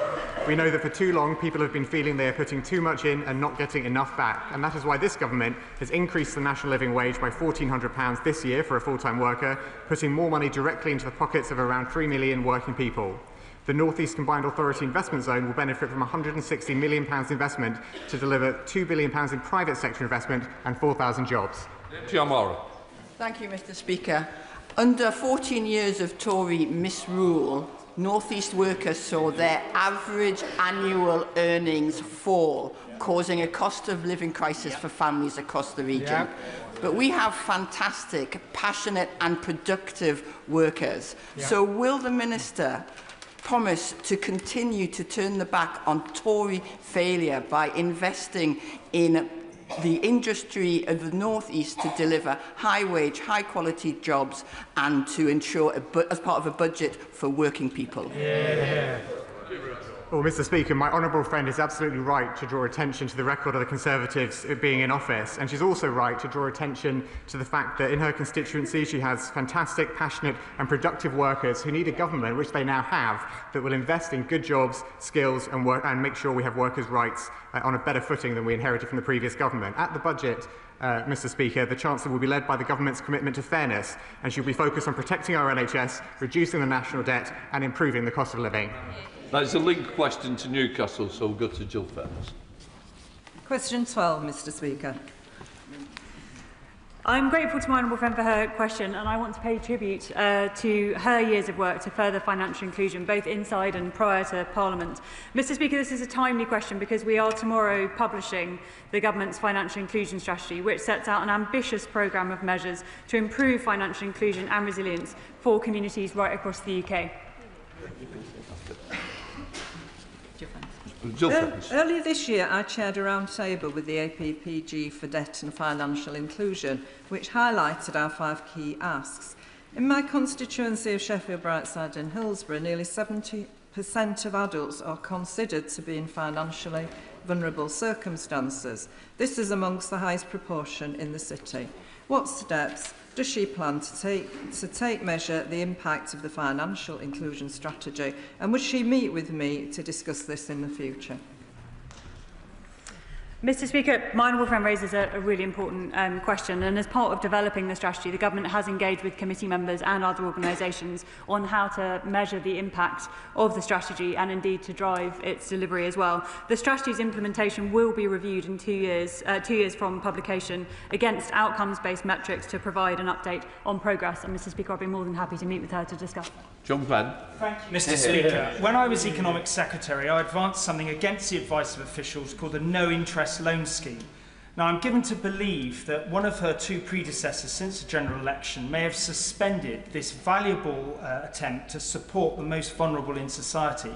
[SPEAKER 24] We know that for too long people have been feeling they are putting too much in and not getting enough back, and that is why this government has increased the national living wage by £1,400 this year for a full-time worker, putting more money directly into the pockets of around 3 million working people. The North East Combined Authority Investment Zone will benefit from £160 million investment to deliver £2 billion in private sector investment and 4,000 jobs.
[SPEAKER 16] Thank you, Mr Speaker. Under 14 years of Tory misrule, North East workers saw their average annual earnings fall, causing a cost of living crisis for families across the region. Yeah. But we have fantastic, passionate and productive workers. Yeah. So will the Minister promise to continue to turn the back on Tory failure by investing in the industry of the North East to deliver high-wage, high-quality jobs and to ensure, as part of a budget for working people?
[SPEAKER 24] Yeah. Well, Mr Speaker, my honourable friend is absolutely right to draw attention to the record of the Conservatives being in office, and she's also right to draw attention to the fact that in her constituency she has fantastic, passionate and productive workers who need a government, which they now have, that will invest in good jobs, skills and make sure we have workers' rights on a better footing than we inherited from the previous government. At the budget, Mr Speaker, the Chancellor will be led by the government's commitment to fairness, and she'll be focused on protecting our NHS, reducing the national debt and improving the cost of living.
[SPEAKER 11] That's a linked question to Newcastle, so we'll go to Jill first.
[SPEAKER 17] Question 12, Mr Speaker. I'm grateful to my honourable friend for her question, and I want to pay tribute to her years of work to further financial inclusion, both inside and prior to Parliament. Mr Speaker, this is a timely question because we are tomorrow publishing the Government's Financial Inclusion Strategy, which sets out an ambitious programme of measures to improve financial inclusion and resilience for communities right across the UK. Earlier this year, I chaired a roundtable with the APPG for debt and financial inclusion, which highlighted our 5 key asks. In my constituency of Sheffield, Brightside and Hillsborough, nearly 70% of adults are considered to be in financially vulnerable circumstances. This is amongst the highest proportion in the city. What steps does she plan to take measure the impact of the financial inclusion strategy, and would she meet with me to discuss this in the future? Mr Speaker, my honourable friend raises a really important question, and as part of developing the strategy, the Government has engaged with committee members and other organisations on how to measure the impact of the strategy and indeed to drive its delivery as well. The strategy's implementation will be reviewed in 2 years, 2 years from publication against outcomes-based metrics to provide an update on progress. And Mr Speaker, I'd be more than happy to meet with her to discuss.
[SPEAKER 11] John Glenn.
[SPEAKER 18] Thank you, Mr Speaker. When I was Economic Secretary, I advanced something against the advice of officials called the no-interest loan scheme. Now, I'm given to believe that one of her 2 predecessors since the general election may have suspended this valuable attempt to support the most vulnerable in society.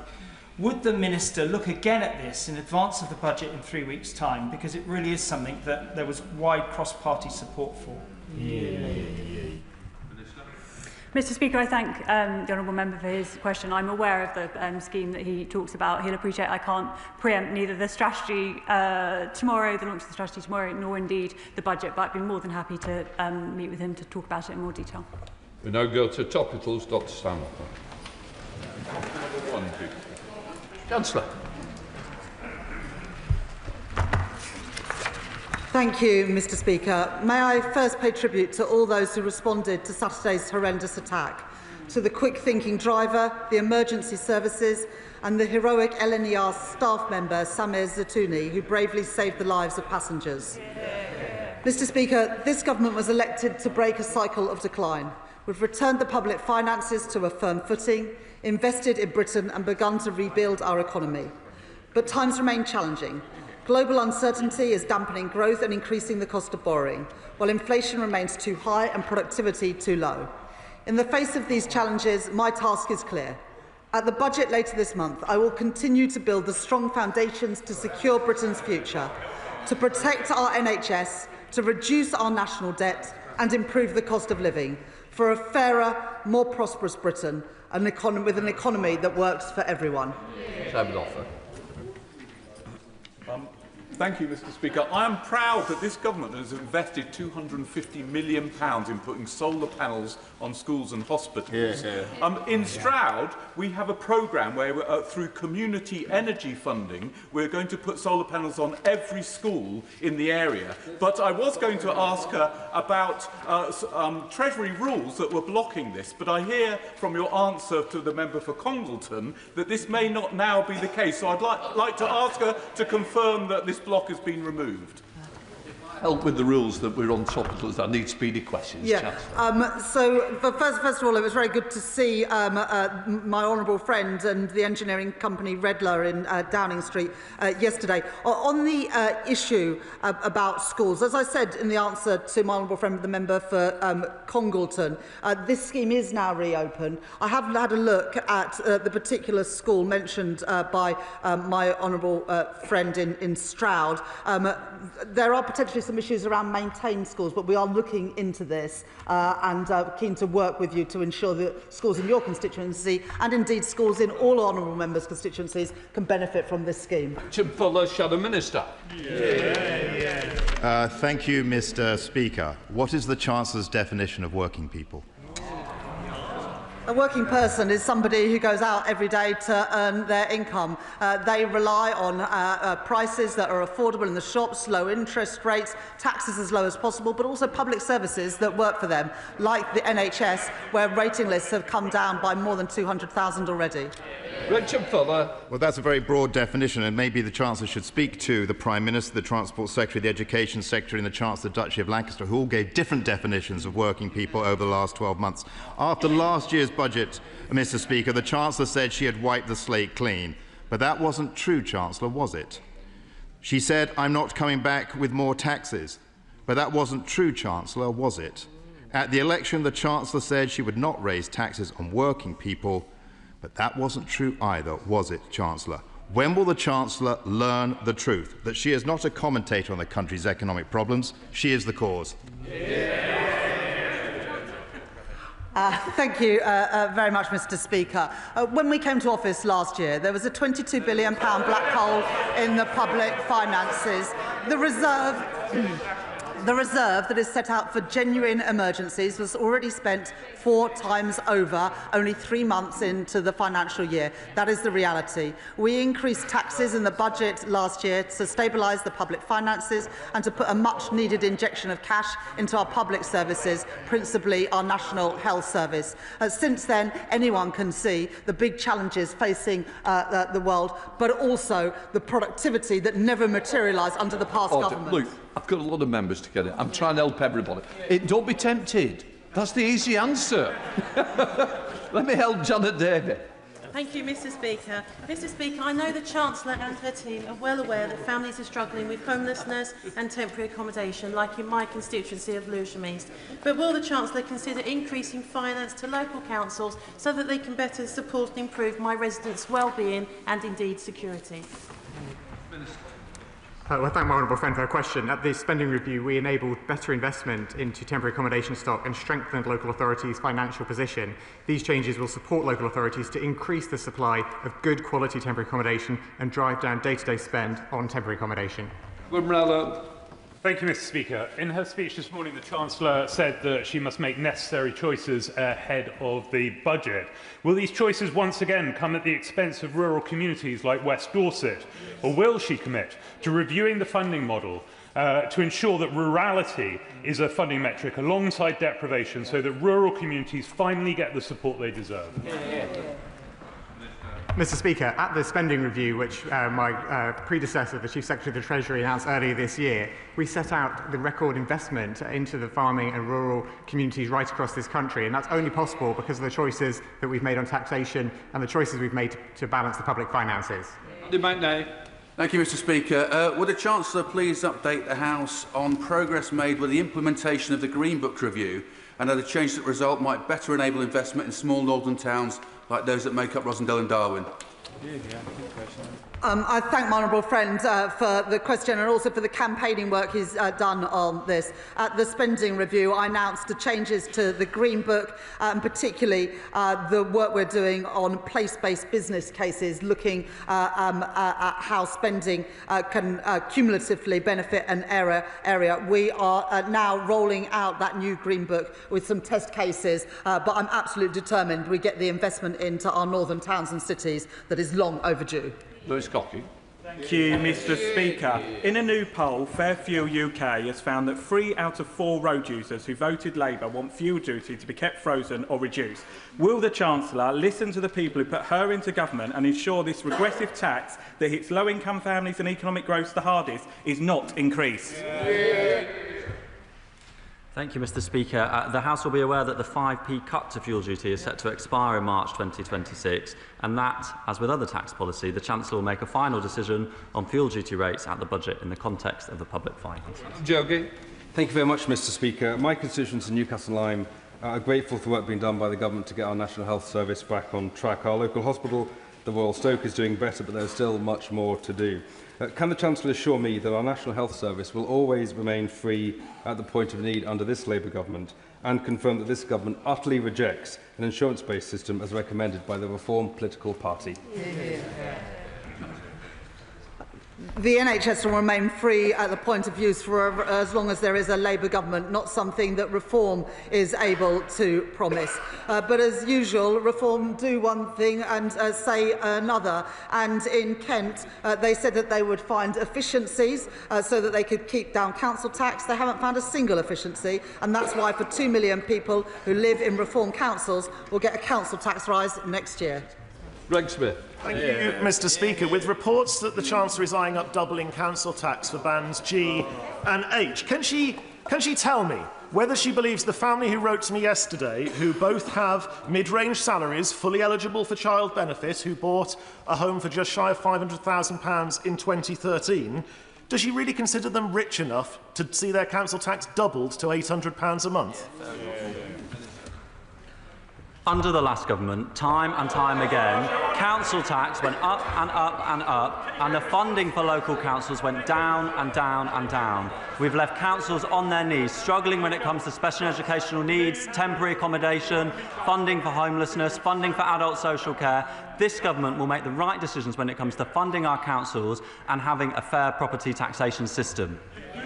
[SPEAKER 18] Would the Minister look again at this in advance of the budget in 3 weeks' time? Because it really is something that there was wide cross-party support for.
[SPEAKER 17] Mr Speaker, I thank the honourable member for his question. I'm aware of the scheme that he talks about. He'll appreciate I can't preempt neither the strategy tomorrow, the launch of the strategy tomorrow, nor indeed the budget, but I'd be more than happy to meet with him to talk about it in more detail.
[SPEAKER 11] We now go to topicals. Dr Stanhope. Chancellor.
[SPEAKER 13] Thank you, Mr Speaker. May I first pay tribute to all those who responded to Saturday's horrendous attack, to the quick-thinking driver, the emergency services and the heroic LNER staff member Samir Zatouni, who bravely saved the lives of passengers. Mr Speaker, this government was elected to break a cycle of decline. We've returned the public finances to a firm footing, invested in Britain and begun to rebuild our economy. But times remain challenging. Global uncertainty is dampening growth and increasing the cost of borrowing, while inflation remains too high and productivity too low. In the face of these challenges, my task is clear. At the budget later this month, I will continue to build the strong foundations to secure Britain's future, to protect our NHS, to reduce our national debt and improve the cost of living, for a fairer, more prosperous Britain, with an economy that works for everyone.
[SPEAKER 11] Thank you, Mr. Speaker. I am proud that this government has invested £250 million in putting solar panels on schools and hospitals. In Stroud, we have a programme where, through community energy funding, we're going to put solar panels on every school in the area. But I was going to ask her about Treasury rules that were blocking this, but I hear from your answer to the member for Congleton that this may not now be the case. So I'd like to ask her to confirm that this block has been removed. Help with the rules that we're on top of. I need speedy questions.
[SPEAKER 13] Yeah. So first of all, it was very good to see my honourable friend and the engineering company Redler in Downing Street yesterday. On the issue about schools, as I said in the answer to my honourable friend, the member for Congleton, this scheme is now reopened. I have had a look at the particular school mentioned by my honourable friend in Stroud. There are potentially some issues around maintained schools, but we are looking into this and keen to work with you to ensure that schools in your constituency and indeed schools in all honourable members' constituencies can benefit from this scheme.
[SPEAKER 11] Fuller, Shadow Minister.
[SPEAKER 6] Thank you, Mr. Speaker. What is the Chancellor's definition of working people?
[SPEAKER 13] A working person is somebody who goes out every day to earn their income. They rely on prices that are affordable in the shops, low interest rates, taxes as low as possible, but also public services that work for them, like the NHS, where rating lists have come down by more than 200,000 already.
[SPEAKER 11] Richard Fuller.
[SPEAKER 6] Well, that's a very broad definition, and maybe the Chancellor should speak to the Prime Minister, the Transport Secretary, the Education Secretary and the Chancellor of the Duchy of Lancaster, who all gave different definitions of working people over the last 12 months. After last year's budget, Mr. Speaker, the Chancellor said she had wiped the slate clean. But that wasn't true, Chancellor, was it? She said, I'm not coming back with more taxes. But that wasn't true, Chancellor, was it? At the election, the Chancellor said she would not raise taxes on working people. But that wasn't true either, was it, Chancellor? When will the Chancellor learn the truth, that she is not a commentator on the country's economic problems, she is the cause?
[SPEAKER 13] Thank you very much, Mr. Speaker. When we came to office last year, there was a £22 billion black hole in the public finances. The reserve that is set out for genuine emergencies was already spent 4 times over, only 3 months into the financial year. That is the reality. We increased taxes in the budget last year to stabilise the public finances and to put a much-needed injection of cash into our public services, principally our National Health Service. Since then, anyone can see the big challenges facing the world, but also the productivity that never materialised under the past government.
[SPEAKER 11] Look, I've got a lot of members to get it. I'm trying to help everybody. Don't be tempted. That's the easy answer. Let me help Janet Davey.
[SPEAKER 19] Thank you, Mr. Speaker. Mr. Speaker, I know the Chancellor and her team are well aware that families are struggling with homelessness and temporary accommodation, like in my constituency of Lewisham East. But will the Chancellor consider increasing finance to local councils so that they can better support and improve my residents' well-being and indeed security?
[SPEAKER 24] Well, thank my honourable friend for her question. At the spending review, we enabled better investment into temporary accommodation stock and strengthened local authorities' financial position. These changes will support local authorities to increase the supply of good quality temporary accommodation and drive down day-to-day spend on temporary accommodation.
[SPEAKER 20] Thank you, Mr. Speaker. In her speech this morning, the Chancellor said that she must make necessary choices ahead of the budget. Will these choices once again come at the expense of rural communities like West Dorset? Or will she commit to reviewing the funding model to ensure that rurality is a funding metric alongside deprivation so that rural communities finally get the support they deserve?
[SPEAKER 24] Mr. Speaker, at the spending review, which my predecessor, the Chief Secretary of the Treasury, announced earlier this year, we set out the record investment into the farming and rural communities right across this country, and that's only possible because of the choices that we've made on taxation and the choices we've made to balance the public finances.
[SPEAKER 21] Thank you, Mr. Speaker. Would the Chancellor please update the House on progress made with the implementation of the Green Book Review and how the changes that result might better enable investment in small northern towns like those that make up Rosendale and Darwin?
[SPEAKER 13] I thank my honourable friend for the question and also for the campaigning work he's done on this. At the spending review, I announced the changes to the Green Book, and particularly the work we're doing on place-based business cases, looking at how spending can cumulatively benefit an area. We are now rolling out that new Green Book with some test cases, but I'm absolutely determined we get the investment into our northern towns and cities that is long overdue.
[SPEAKER 21] Lewis Cocky.
[SPEAKER 4] Thank you, Mr. Speaker. In a new poll, Fair Fuel UK has found that 3 out of 4 road users who voted Labour want fuel duty to be kept frozen or reduced. Will the Chancellor listen to the people who put her into government and ensure this regressive tax that hits low-income families and economic growth the hardest is not increased?
[SPEAKER 3] Thank you, Mr. Speaker. The House will be aware that the 5p cut to fuel duty is set to expire in March 2026, and that, as with other tax policy, the Chancellor will make a final decision on fuel duty rates at the budget in the context of the public finances.
[SPEAKER 5] Jogi. Thank you very much, Mr. Speaker. My constituents in Newcastle and Lyme are grateful for the work being done by the government to get our National Health Service back on track. Our local hospital, the Royal Stoke, is doing better, but there's still much more to do. Can the Chancellor assure me that our National Health Service will always remain free at the point of need under this Labour government, and confirm that this government utterly rejects an insurance-based system as recommended by the Reform political party?
[SPEAKER 13] The NHS will remain free at the point of use for as long as there is a Labour government, not something that Reform is able to promise. But as usual, Reform do one thing and say another. And in Kent, they said that they would find efficiencies so that they could keep down council tax. They haven't found a single efficiency, and that's why for 2 million people who live in Reform councils will get a council tax rise next year.
[SPEAKER 21] Greg Smith.
[SPEAKER 7] Thank you, Mr. Speaker. With reports that the Chancellor is eyeing up doubling council tax for bands G and H, can she tell me whether she believes the family who wrote to me yesterday, who both have mid-range salaries, fully eligible for child benefit, who bought a home for just shy of £500,000 in 2013, does she really consider them rich enough to see their council tax doubled to £800 a month?
[SPEAKER 3] Under the last government, time and time again, council tax went up and up and up, and the funding for local councils went down and down and down. We've left councils on their knees, struggling when it comes to special educational needs, temporary accommodation, funding for homelessness, funding for adult social care. This government will make the right decisions when it comes to funding our councils and having a fair property taxation system.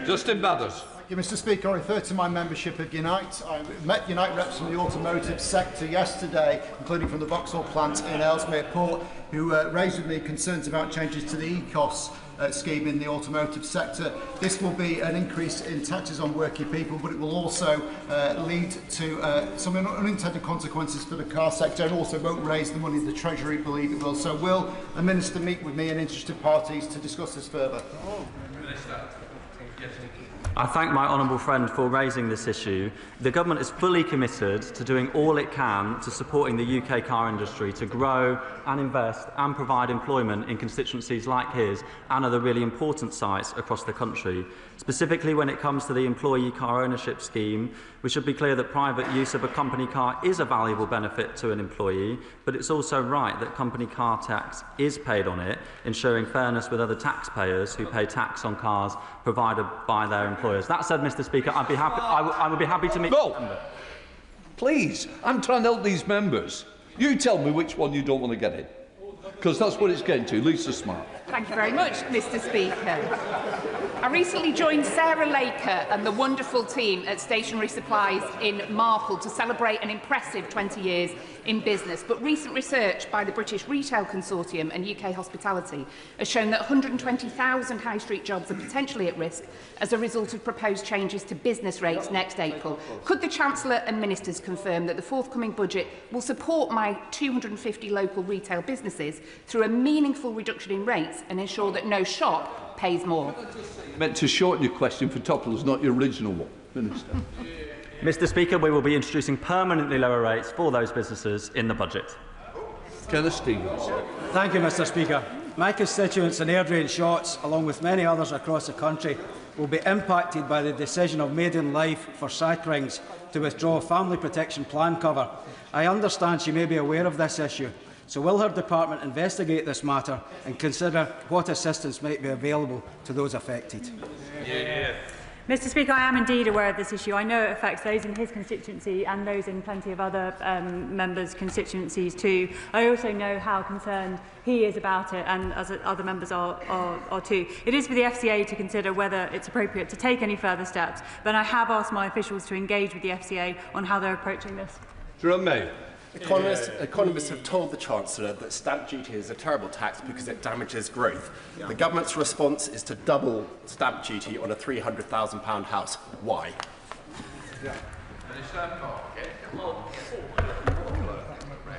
[SPEAKER 21] Justin Bathurst.
[SPEAKER 22] Thank you, Mr. Speaker. I refer to my membership of Unite. I met Unite reps from the automotive sector yesterday, including from the Vauxhall plant in Ellesmere Port, who raised with me concerns about changes to the ECOS scheme in the automotive sector. This will be an increase in taxes on working people, but it will also lead to some unintended consequences for the car sector, and also won't raise the money the Treasury believe it will. So will the Minister meet with me and interested parties to discuss this further?
[SPEAKER 3] I thank my honourable friend for raising this issue. The government is fully committed to doing all it can to supporting the UK car industry to grow and invest and provide employment in constituencies like his and other really important sites across the country. Specifically when it comes to the employee car ownership scheme, we should be clear that private use of a company car is a valuable benefit to an employee, but it's also right that company car tax is paid on it, ensuring fairness with other taxpayers who pay tax on cars provided by their employers. That said, Mr. Speaker, I would be happy to meet.
[SPEAKER 21] No, please, I'm trying to help these members. You tell me which one you don't want to get in, because that's what it's getting to. Lisa Smart.
[SPEAKER 23] Thank you very much, Mr. Speaker. I recently joined Sarah Laker and the wonderful team at Stationery Supplies in Marple to celebrate an impressive 20 years in business. But recent research by the British Retail Consortium and UK Hospitality has shown that 120,000 high street jobs are potentially at risk as a result of proposed changes to business rates next April. Could the Chancellor and Ministers confirm that the forthcoming budget will support my 250 local retail businesses through a meaningful reduction in rates and ensure that no shop pays more?
[SPEAKER 21] Meant to shorten your question for Topples, not your original one, Minister.
[SPEAKER 3] Mr. Speaker, we will be introducing permanently lower rates for those businesses in the budget.
[SPEAKER 21] Kenneth Stevens.
[SPEAKER 26] Thank you, Mr. Speaker. My constituents in Airdrie and Shotts, along with many others across the country, will be impacted by the decision of Maiden Life for Sack Rings to withdraw family protection plan cover. I understand she may be aware of this issue. So will her department investigate this matter and consider what assistance might be available to those affected?
[SPEAKER 1] Mr Speaker, I am indeed aware of this issue. I know it affects those in his constituency and those in plenty of other members' constituencies too. I also know how concerned he is about it, and as other members are too. It is for the FCA to consider whether it's appropriate to take any further steps, but I have asked my officials to engage with the FCA on how they're approaching this.
[SPEAKER 2] Jerome May. Economists have told the Chancellor that stamp duty is a terrible tax because it damages growth. The government's response is to double stamp duty on a £300,000 house. Why?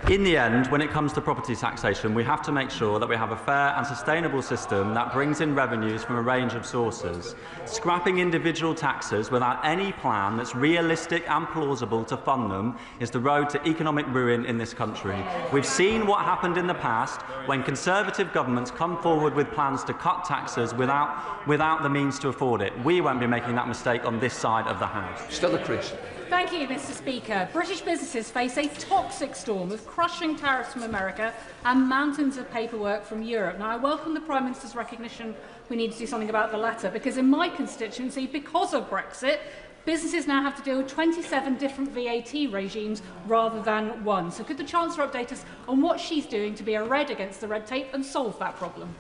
[SPEAKER 3] In the end, when it comes to property taxation, we have to make sure that we have a fair and sustainable system that brings in revenues from a range of sources. Scrapping individual taxes without any plan that's realistic and plausible to fund them is the road to economic ruin in this country. We've seen what happened in the past when Conservative governments come forward with plans to cut taxes without the means to afford it. We won't be making that mistake on this side of the House.
[SPEAKER 2] Stella Chris.
[SPEAKER 23] Thank you, Mr Speaker. British businesses face a toxic storm of crushing tariffs from America and mountains of paperwork from Europe. Now, I welcome the Prime Minister's recognition we need to do something about the latter, because in my constituency, because of Brexit, businesses now have to deal with 27 different VAT regimes rather than one. So could the Chancellor update us on what she's doing to be a red against the red tape and solve that problem?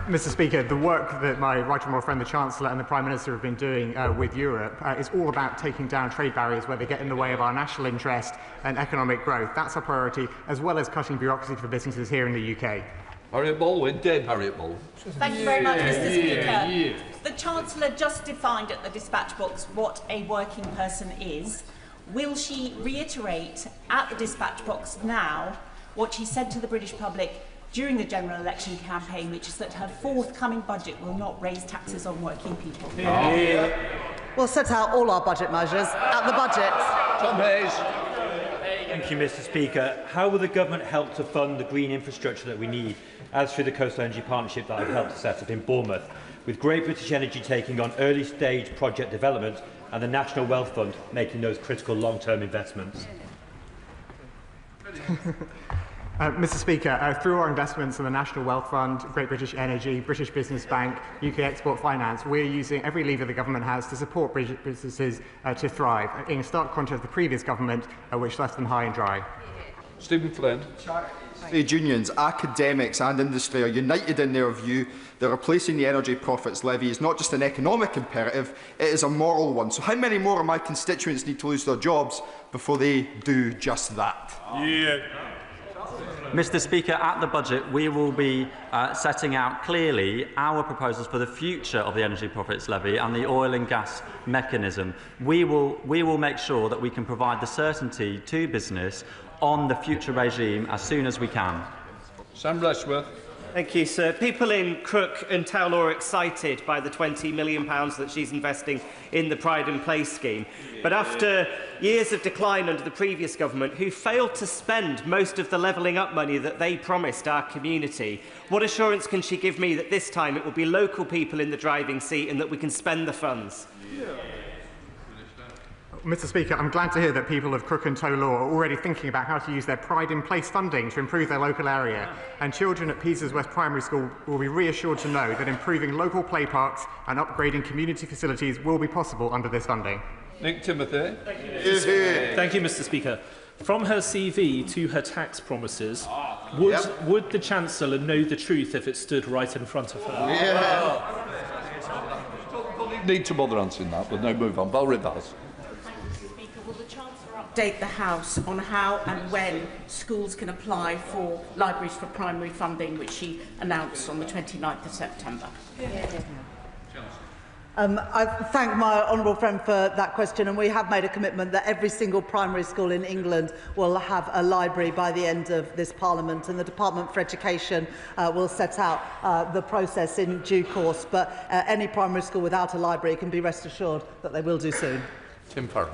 [SPEAKER 24] Mr Speaker, the work that my right honourable friend, the Chancellor and the Prime Minister have been doing with Europe is all about taking down trade barriers where they get in the way of our national interest and economic growth. That's our priority, as well as cutting bureaucracy for businesses here in the UK.
[SPEAKER 2] Harriet Baldwin, Dame Harriet Baldwin.
[SPEAKER 8] Thank you very much, Mr Speaker. The Chancellor just defined at the dispatch box what a working person is. Will she reiterate at the dispatch box now what she said to the British public during the general election campaign, which is that her forthcoming budget will not raise taxes on working people?
[SPEAKER 13] We'll set out all our budget measures at the budget.
[SPEAKER 2] Tom Hayes.
[SPEAKER 9] Thank you, Mr Speaker. How will the government help to fund the green infrastructure that we need, as through the Coastal Energy Partnership that I've helped to set up in Bournemouth, with Great British Energy taking on early-stage project development and the National Wealth Fund making those critical long-term investments?
[SPEAKER 24] Mr Speaker, through our investments in the National Wealth Fund, Great British Energy, British Business Bank, UK Export Finance, we're using every lever the government has to support British businesses to thrive, in stark contrast to the previous government, which left them high and dry.
[SPEAKER 2] Stephen Flynn.
[SPEAKER 25] Trade unions, academics and industry are united in their view that replacing the energy profits levy is not just an economic imperative, it is a moral one. So how many more of my constituents need to lose their jobs before they do just that?
[SPEAKER 3] Mr Speaker, at the budget we will be setting out clearly our proposals for the future of the energy profits levy and the oil and gas mechanism. We will make sure that we can provide the certainty to business on the future regime as soon as we can.
[SPEAKER 2] Sam Rushworth.
[SPEAKER 10] Thank you, sir. People in Crook and Towler are excited by the £20 million that she's investing in the Pride and Place scheme. But after years of decline under the previous government, who failed to spend most of the levelling up money that they promised our community, what assurance can she give me that this time it will be local people in the driving seat and that we can spend the funds?
[SPEAKER 24] Mr Speaker, I'm glad to hear that people of Crook and Towler are already thinking about how to use their Pride in Place funding to improve their local area. And children at Peasers West Primary School will be reassured to know that improving local play parks and upgrading community facilities will be possible under this funding.
[SPEAKER 2] Nick Timothy.
[SPEAKER 12] Thank you, Mr Speaker. From her CV to her tax promises, would the Chancellor know the truth if it stood right in front of her?
[SPEAKER 2] Need to bother answering that, but no, move on. Bell Rivers.
[SPEAKER 8] Update the House on how and when schools can apply for libraries for primary funding, which she announced on the 29th of September.
[SPEAKER 13] I thank my honourable friend for that question, and we have made a commitment that every single primary school in England will have a library by the end of this Parliament, and the Department for Education will set out the process in due course. But any primary school without a library can be rest assured that they will do soon.
[SPEAKER 2] Tim Farron.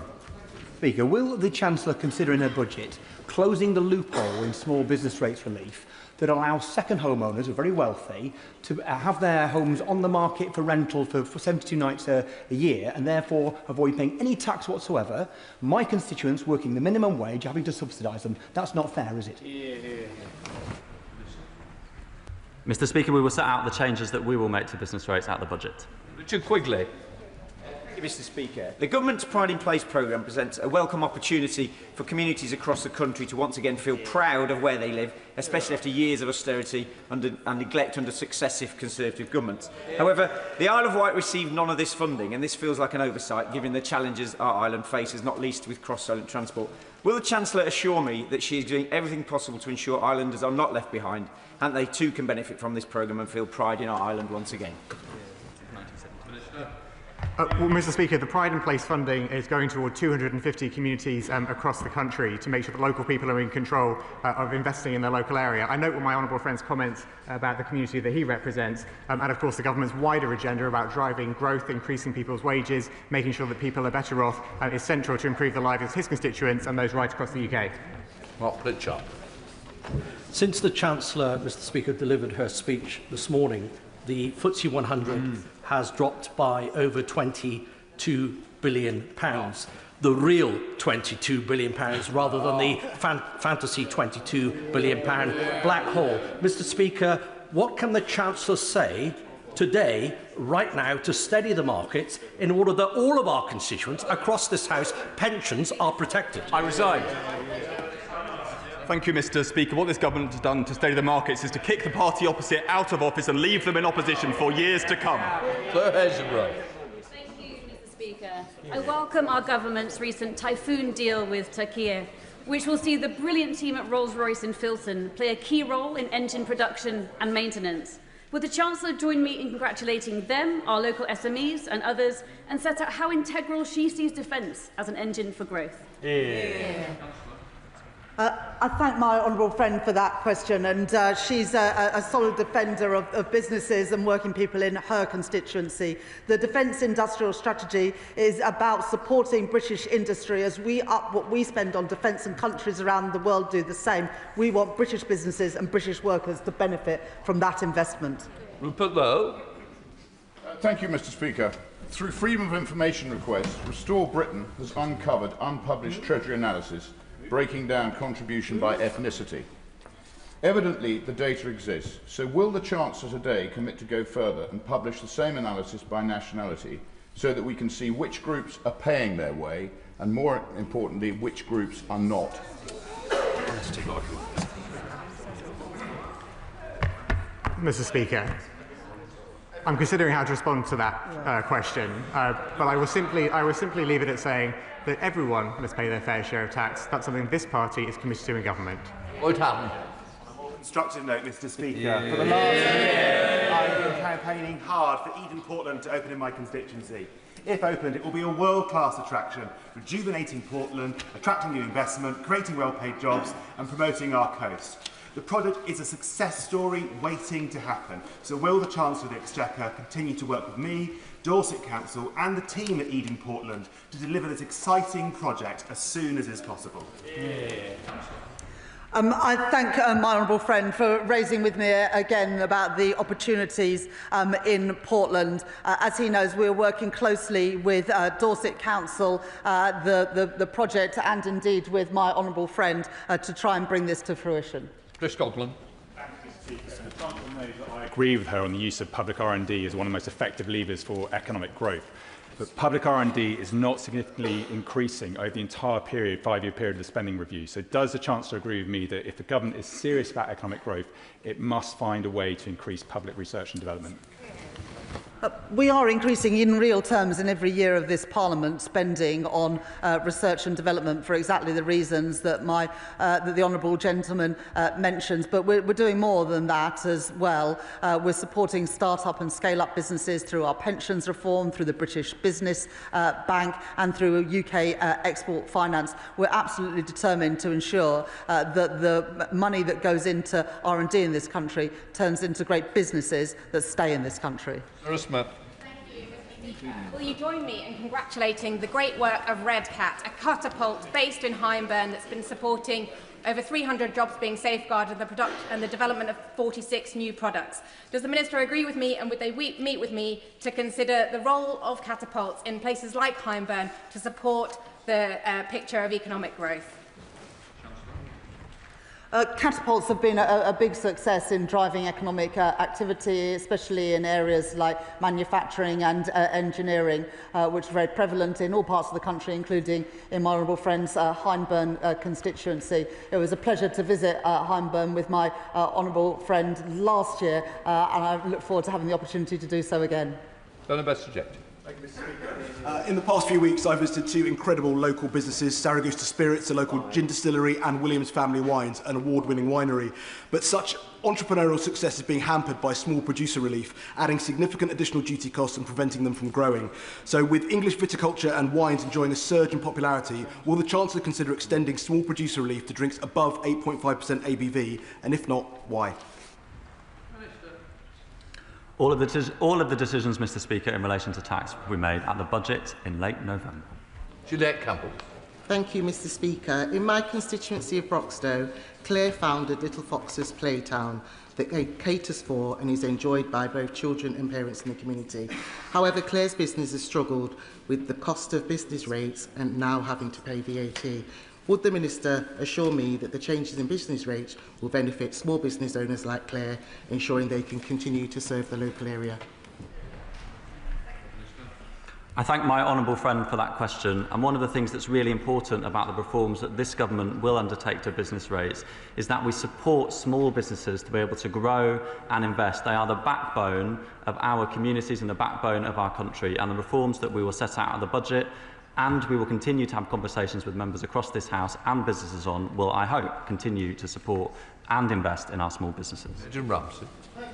[SPEAKER 27] Speaker, will the Chancellor consider in her budget closing the loophole in small business rates relief
[SPEAKER 6] that allows second homeowners who are very wealthy to have their homes on the market for rental for 72 nights a year and therefore avoid paying any tax whatsoever. My constituents working the minimum wage having to subsidise them. That's not fair, is it?
[SPEAKER 3] Mr. Speaker, we will set out the changes that we will make to business rates at the budget.
[SPEAKER 14] Richard Quigley.
[SPEAKER 15] Mr. Speaker, the government's Pride in Place programme presents a welcome opportunity for communities across the country to once again feel proud of where they live, especially after years of austerity and neglect under successive Conservative governments. However, the Isle of Wight received none of this funding, and this feels like an oversight given the challenges our island faces, not least with cross-island transport. Will the Chancellor assure me that she is doing everything possible to ensure islanders are not left behind, and they too can benefit from this programme and feel pride in our island once again?
[SPEAKER 24] Well, Mr. Speaker, the Pride in Place funding is going toward 250 communities across the country to make sure that local people are in control of investing in their local area. I note my honourable friend's comments about the community that he represents, and of course the government's wider agenda about driving growth, increasing people's wages, making sure that people are better off is central to improve the lives of his constituents and those right across the UK.
[SPEAKER 21] Mark Pritchard.
[SPEAKER 12] Since the Chancellor, Mr. Speaker, delivered her speech this morning, the FTSE 100 has dropped by over £22 billion. The real £22 billion rather than the fantasy £22 billion black hole. Mr. Speaker, what can the Chancellor say today, right now, to steady the markets in order that all of our constituents across this House pensions are protected?
[SPEAKER 16] I resign. Thank you, Mr. Speaker. What this government has done to steady the markets is to kick the party opposite out of office and leave them in opposition for years to come.
[SPEAKER 17] Thank you, Mr. Speaker. I welcome our government's recent typhoon deal with Turkey, which will see the brilliant team at Rolls-Royce in Filton play a key role in engine production and maintenance. Would the Chancellor join me in congratulating them, our local SMEs and others, and set out how integral she sees defence as an engine for growth?
[SPEAKER 13] I thank my honourable friend for that question, and she's a solid defender of businesses and working people in her constituency. The Defence Industrial Strategy is about supporting British industry as we up what we spend on defence, and countries around the world do the same. We want British businesses and British workers to benefit from that investment.
[SPEAKER 21] Rupert Lowe.
[SPEAKER 18] Thank you, Mr. Speaker. Through Freedom of Information requests, Restore Britain has uncovered unpublished Treasury analysis breaking down contribution by ethnicity. Evidently, the data exists, so will the Chancellor today commit to go further and publish the same analysis by nationality so that we can see which groups are paying their way and, more importantly, which groups are not?
[SPEAKER 24] Mr. Speaker, I'm considering how to respond to that question, but I will simply leave it at saying that everyone must pay their fair share of tax. That's something this party is committed to in government.
[SPEAKER 21] What happened?
[SPEAKER 27] Constructive note, Mr. Speaker. For the last year, I've been campaigning hard for Eden Portland to open in my constituency. If opened, it will be a world-class attraction, rejuvenating Portland, attracting new investment, creating well-paid jobs and promoting our coast. The project is a success story waiting to happen. So will the Chancellor of the Exchequer continue to work with me, Dorset Council and the team at Eden Portland to deliver this exciting project as soon as is possible?
[SPEAKER 13] I thank my honourable friend for raising with me again about the opportunities in Portland. As he knows, we're working closely with Dorset Council, the project, and indeed with my honourable friend to try and bring this to fruition.
[SPEAKER 21] Chris Scotland.
[SPEAKER 28] I agree with her on the use of public R&D as one of the most effective levers for economic growth. But public R&D is not significantly increasing over the entire period, 5-year period of the spending review. So does the Chancellor agree with me that if the government is serious about economic growth, it must find a way to increase public research and development?
[SPEAKER 13] We are increasing in real terms in every year of this Parliament spending on research and development for exactly the reasons that the honourable gentleman mentions. But we're doing more than that as well. We're supporting start-up and scale-up businesses through our pensions reform, through the British Business Bank and through UK export finance. We're absolutely determined to ensure that the money that goes into R&D in this country turns into great businesses that stay in this country.
[SPEAKER 23] Will you join me in congratulating the great work of Redcat, a catapult based in Hyndburn that's been supporting over 300 jobs being safeguarded and the development of 46 new products. Does the Minister agree with me, and would they meet with me to consider the role of catapults in places like Hyndburn to support the picture of economic growth?
[SPEAKER 13] Catapults have been a big success in driving economic activity, especially in areas like manufacturing and engineering, which are very prevalent in all parts of the country, including in my honourable friend's Hyndburn constituency. It was a pleasure to visit Hyndburn with my honourable friend last year, and I look forward to having the opportunity to do so again.
[SPEAKER 4] In the past few weeks, I've visited two incredible local businesses, Saragosta Spirits, a local gin distillery, and Williams Family Wines, an award-winning winery. But such entrepreneurial success is being hampered by small producer relief, adding significant additional duty costs and preventing them from growing. So with English viticulture and wines enjoying a surge in popularity, will the Chancellor consider extending small producer relief to drinks above 8.5% ABV? And if not, why?
[SPEAKER 3] All of the decisions, Mr. Speaker, in relation to tax will be made at the budget in late November.
[SPEAKER 5] Juliette Campbell.
[SPEAKER 7] Thank you, Mr. Speaker. In my constituency of Broxtowe, Claire founded Little Foxes Playtown that caters for and is enjoyed by both children and parents in the community. However, Claire's business has struggled with the cost of business rates and now having to pay VAT. Would the Minister assure me that the changes in business rates will benefit small business owners like Claire, ensuring they can continue to serve the local area?
[SPEAKER 3] I thank my honourable friend for that question, and one of the things that's really important about the reforms that this government will undertake to business rates is that we support small businesses to be able to grow and invest. They are the backbone of our communities and the backbone of our country, and the reforms that we will set out of the budget and we will continue to have conversations with members across this House and businesses on will, I hope, continue to support and invest in our small businesses.
[SPEAKER 5] Jim Ramsey.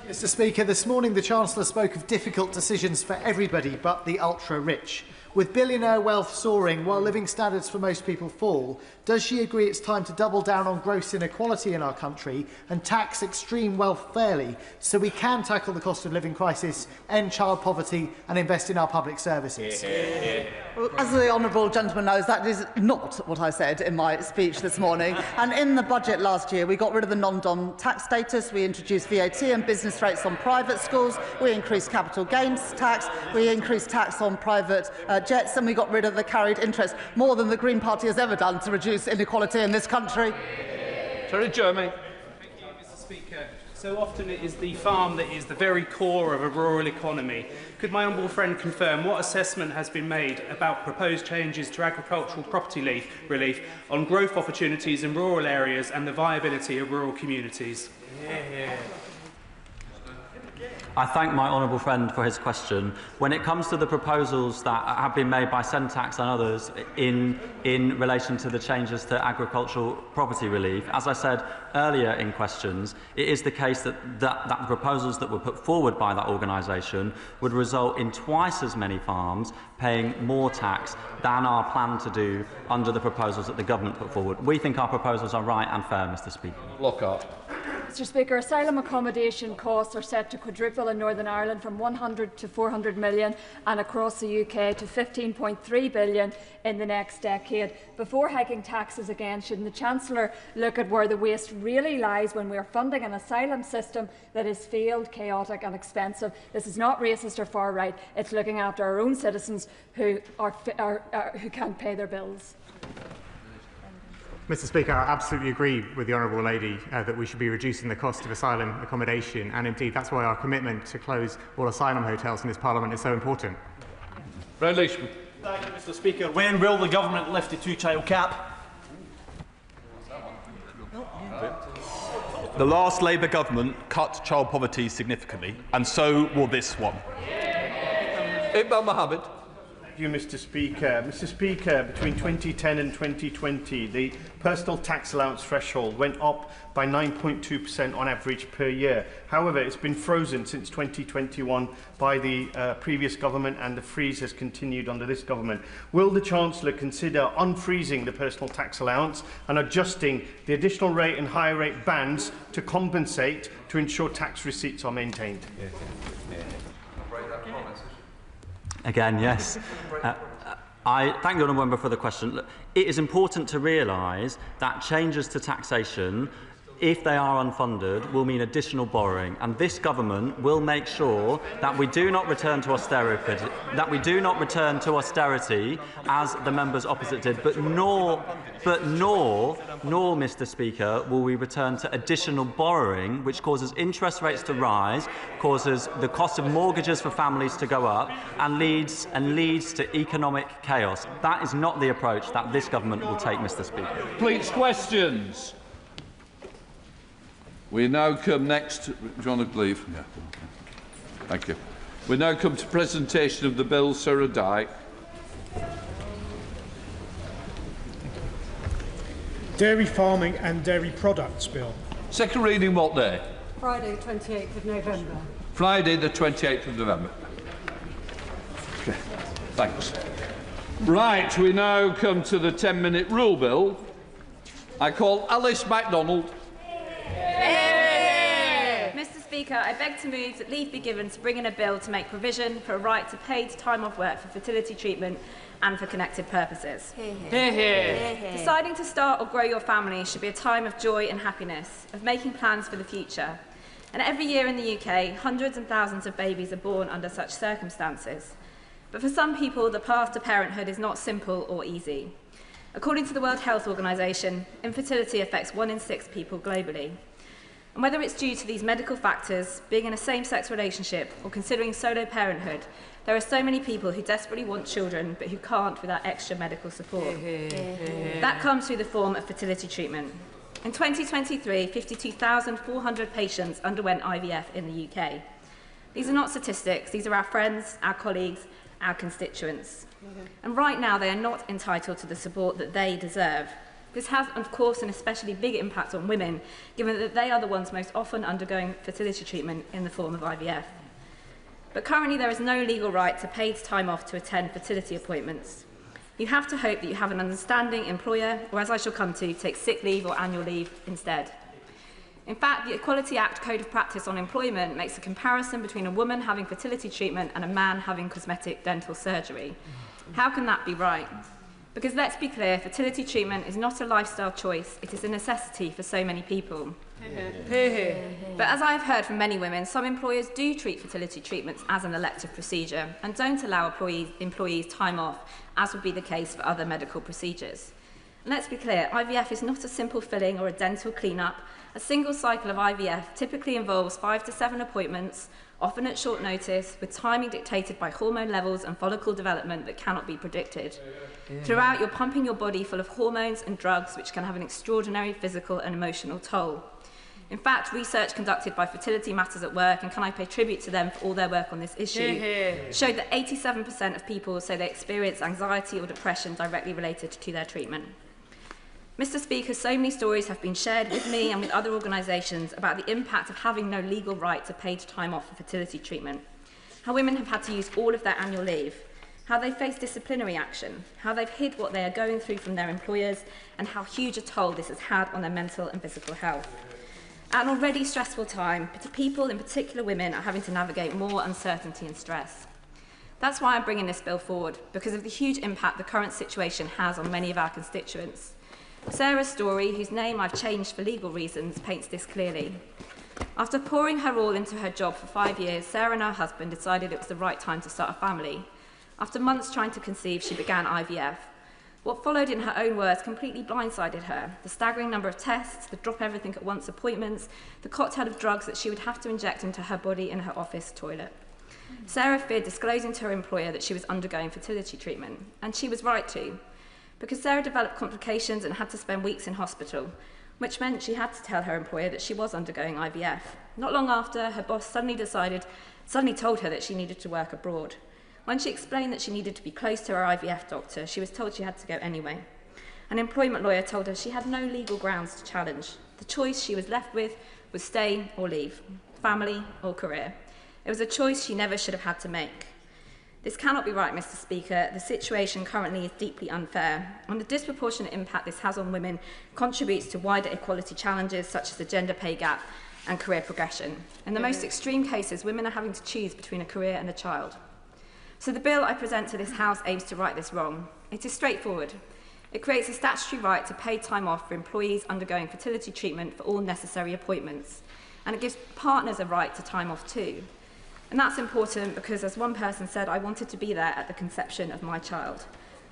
[SPEAKER 11] Mr. Speaker, this morning the Chancellor spoke of difficult decisions for everybody but the ultra-rich. With billionaire wealth soaring while living standards for most people fall, does she agree it's time to double down on gross inequality in our country and tax extreme wealth fairly so we can tackle the cost of living crisis, end child poverty and invest in our public services?
[SPEAKER 13] Well, as the honourable gentleman knows, that is not what I said in my speech this morning. And in the budget last year, we got rid of the non-dom tax status, we introduced VAT and business rates on private schools, we increased capital gains tax, we increased tax on private jets, and we got rid of the carried interest, more than the Green Party has ever done to reduce inequality in this country.
[SPEAKER 5] Terry Jeremy.
[SPEAKER 14] Thank you, Mr. Speaker. So often it is the farm that is the very core of a rural economy. Could my honourable friend confirm what assessment has been made about proposed changes to agricultural property relief on growth opportunities in rural areas and the viability of rural communities?
[SPEAKER 3] I thank my honourable friend for his question. When it comes to the proposals that have been made by Sentax and others in relation to the changes to agricultural property relief, as I said earlier in questions, it is the case that the proposals that were put forward by that organisation would result in twice as many farms paying more tax than are planned to do under the proposals that the government put forward. We think our proposals are right and fair, Mr. Speaker.
[SPEAKER 5] Lockhart.
[SPEAKER 19] Mr. Speaker, asylum accommodation costs are set to quadruple in Northern Ireland from 100 to 400 million and across the UK to 15.3 billion in the next decade. Before hiking taxes again, shouldn't the Chancellor look at where the waste really lies when we are funding an asylum system that is failed, chaotic and expensive? This is not racist or far right. It's looking after our own citizens who can't pay their bills.
[SPEAKER 24] Mr. Speaker, I absolutely agree with the Honourable Lady that we should be reducing the cost of asylum accommodation, and indeed that's why our commitment to close all asylum hotels in this Parliament is so important.
[SPEAKER 5] Brian Leishman.
[SPEAKER 20] Thank you, Mr. Speaker. When will the government lift the two-child cap?
[SPEAKER 16] The last Labour government cut child poverty significantly, and so will this one.
[SPEAKER 5] Iqbal Mohammed.
[SPEAKER 27] Thank you, Mr. Speaker. Mr. Speaker, between 2010 and 2020, the personal tax allowance threshold went up by 9.2% on average per year. However, it's been frozen since 2021 by the previous government, and the freeze has continued under this government. Will the Chancellor consider unfreezing the personal tax allowance and adjusting the additional rate and higher rate bands to compensate to ensure tax receipts are maintained?
[SPEAKER 3] Again, yes. I thank the honourable member for the question. Look, it is important to realise that changes to taxation, if they are unfunded, will mean additional borrowing, and this government will make sure that we do not return to austerity, as the members opposite did, but nor, Mr. Speaker, will we return to additional borrowing, which causes interest rates to rise, causes the cost of mortgages for families to go up, and leads to economic chaos. That is not the approach that this government will take, Mr. Speaker.
[SPEAKER 5] Please, questions. We now come next. Do you want to leave? Yeah. Thank you. We now come to presentation of the bill. Sarah Dyke.
[SPEAKER 1] Dairy Farming and Dairy Products Bill.
[SPEAKER 5] Second reading what day?
[SPEAKER 2] Friday, 28th of November.
[SPEAKER 5] Friday, the 28th of November. Okay. Thanks. Right, we now come to the 10-minute rule bill. I call Alice MacDonald.
[SPEAKER 17] Mr. Speaker, I beg to move that leave be given to bring in a bill to make provision for a right to paid time off work for fertility treatment and for connected purposes.
[SPEAKER 5] Hear, hear.
[SPEAKER 17] Deciding to start or grow your family should be a time of joy and happiness, of making plans for the future. And every year in the UK, hundreds and thousands of babies are born under such circumstances. But for some people, the path to parenthood is not simple or easy. According to the World Health Organization, infertility affects 1 in 6 people globally. And whether it's due to these medical factors, being in a same-sex relationship, or considering solo parenthood, there are so many people who desperately want children but who can't without extra medical support. That comes through the form of fertility treatment. In 2023, 52,400 patients underwent IVF in the UK. These are not statistics, these are our friends, our colleagues, our constituents. And right now, they are not entitled to the support that they deserve. This has, of course, an especially big impact on women, given that they are the ones most often undergoing fertility treatment in the form of IVF. But currently, there is no legal right to paid time off to attend fertility appointments. You have to hope that you have an understanding employer, or as I shall come to, take sick leave or annual leave instead. In fact, the Equality Act Code of Practice on Employment makes a comparison between a woman having fertility treatment and a man having cosmetic dental surgery. How can that be right? Because let's be clear, fertility treatment is not a lifestyle choice, it is a necessity for so many people. But as I have heard from many women, some employers do treat fertility treatments as an elective procedure and don't allow employees time off, as would be the case for other medical procedures. And let's be clear, IVF is not a simple filling or a dental clean-up. A single cycle of IVF typically involves 5 to 7 appointments, often at short notice, with timing dictated by hormone levels and follicle development that cannot be predicted. Throughout, you're pumping your body full of hormones and drugs which can have an extraordinary physical and emotional toll. In fact, research conducted by Fertility Matters at Work, and can I pay tribute to them for all their work on this issue, showed that 87% of people say they experience anxiety or depression directly related to their treatment. Mr. Speaker, so many stories have been shared with me and with other organisations about the impact of having no legal right to paid time off for fertility treatment, how women have had to use all of their annual leave, how they face disciplinary action, how they've hid what they are going through from their employers, and how huge a toll this has had on their mental and physical health. At an already stressful time, people, in particular women, are having to navigate more uncertainty and stress. That's why I'm bringing this bill forward, because of the huge impact the current situation has on many of our constituents. Sarah's story, whose name I've changed for legal reasons, paints this clearly. After pouring her all into her job for 5 years, Sarah and her husband decided it was the right time to start a family. After months trying to conceive, she began IVF. What followed, in her own words, completely blindsided her. The staggering number of tests, the drop-everything-at-once appointments, the cocktail of drugs that she would have to inject into her body in her office toilet. Sarah feared disclosing to her employer that she was undergoing fertility treatment, and she was right to, because Sarah developed complications and had to spend weeks in hospital, which meant she had to tell her employer that she was undergoing IVF. Not long after, her boss suddenly told her that she needed to work abroad. When she explained that she needed to be close to her IVF doctor, she was told she had to go anyway. An employment lawyer told her she had no legal grounds to challenge. The choice she was left with was stay or leave, family or career. It was a choice she never should have had to make. This cannot be right, Mr. Speaker. The situation currently is deeply unfair, and the disproportionate impact this has on women contributes to wider equality challenges such as the gender pay gap and career progression. In the most extreme cases, women are having to choose between a career and a child.
[SPEAKER 6] So the bill I present to this House aims to right this wrong. It is straightforward. It creates a statutory right to paid time off for employees undergoing fertility treatment for all necessary appointments. And it gives partners a right to time off too. And that's important because, as one person said, I wanted to be there at the conception of my child.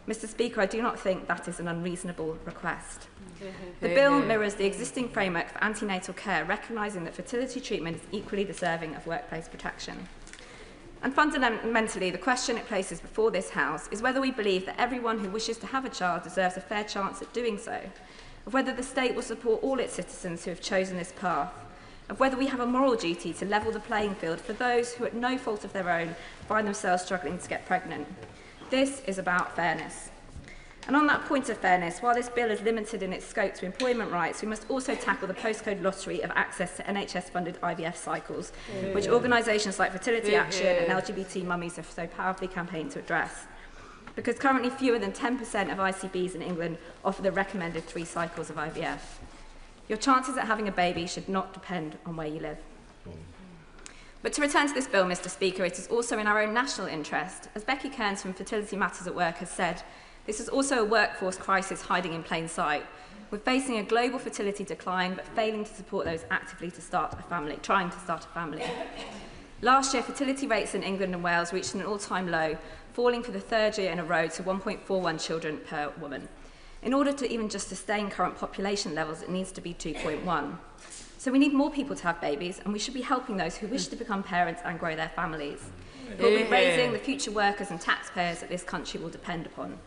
[SPEAKER 6] Mr. Speaker, I do not think that is an unreasonable request. The bill mirrors the existing framework for antenatal care, recognising that fertility treatment is equally deserving of workplace protection. And fundamentally, the question it places before this House is whether we believe that everyone who wishes to have a child deserves a fair chance at doing so, of whether the state will support all its citizens who have chosen this path, of whether we have a moral duty to level the playing field for those who, at no fault of their own, find themselves struggling to get pregnant. This is about fairness. And on that point of fairness, while this bill is limited in its scope to employment rights, we must also tackle the postcode lottery of access to NHS-funded IVF cycles, which organisations like Fertility Action and LGBT Mummies have so powerfully campaigned to address. Because currently fewer than 10% of ICBs in England offer the recommended 3 cycles of IVF. Your chances at having a baby should not depend on where you live. But to return to this bill, Mr. Speaker, it is also in our own national interest. As Becky Kearns from Fertility Matters at Work has said, this is also a workforce crisis hiding in plain sight. We're facing a global fertility decline, but failing to support those actively trying to start a family. Last year, fertility rates in England and Wales reached an all-time low, falling for the 3rd year in a row to 1.41 children per woman. In order to even just sustain current population levels, it needs to be 2.1. So we need more people to have babies, and we should be helping those who wish to become parents and grow their families. It will be raising the future workers and taxpayers that this country will depend upon.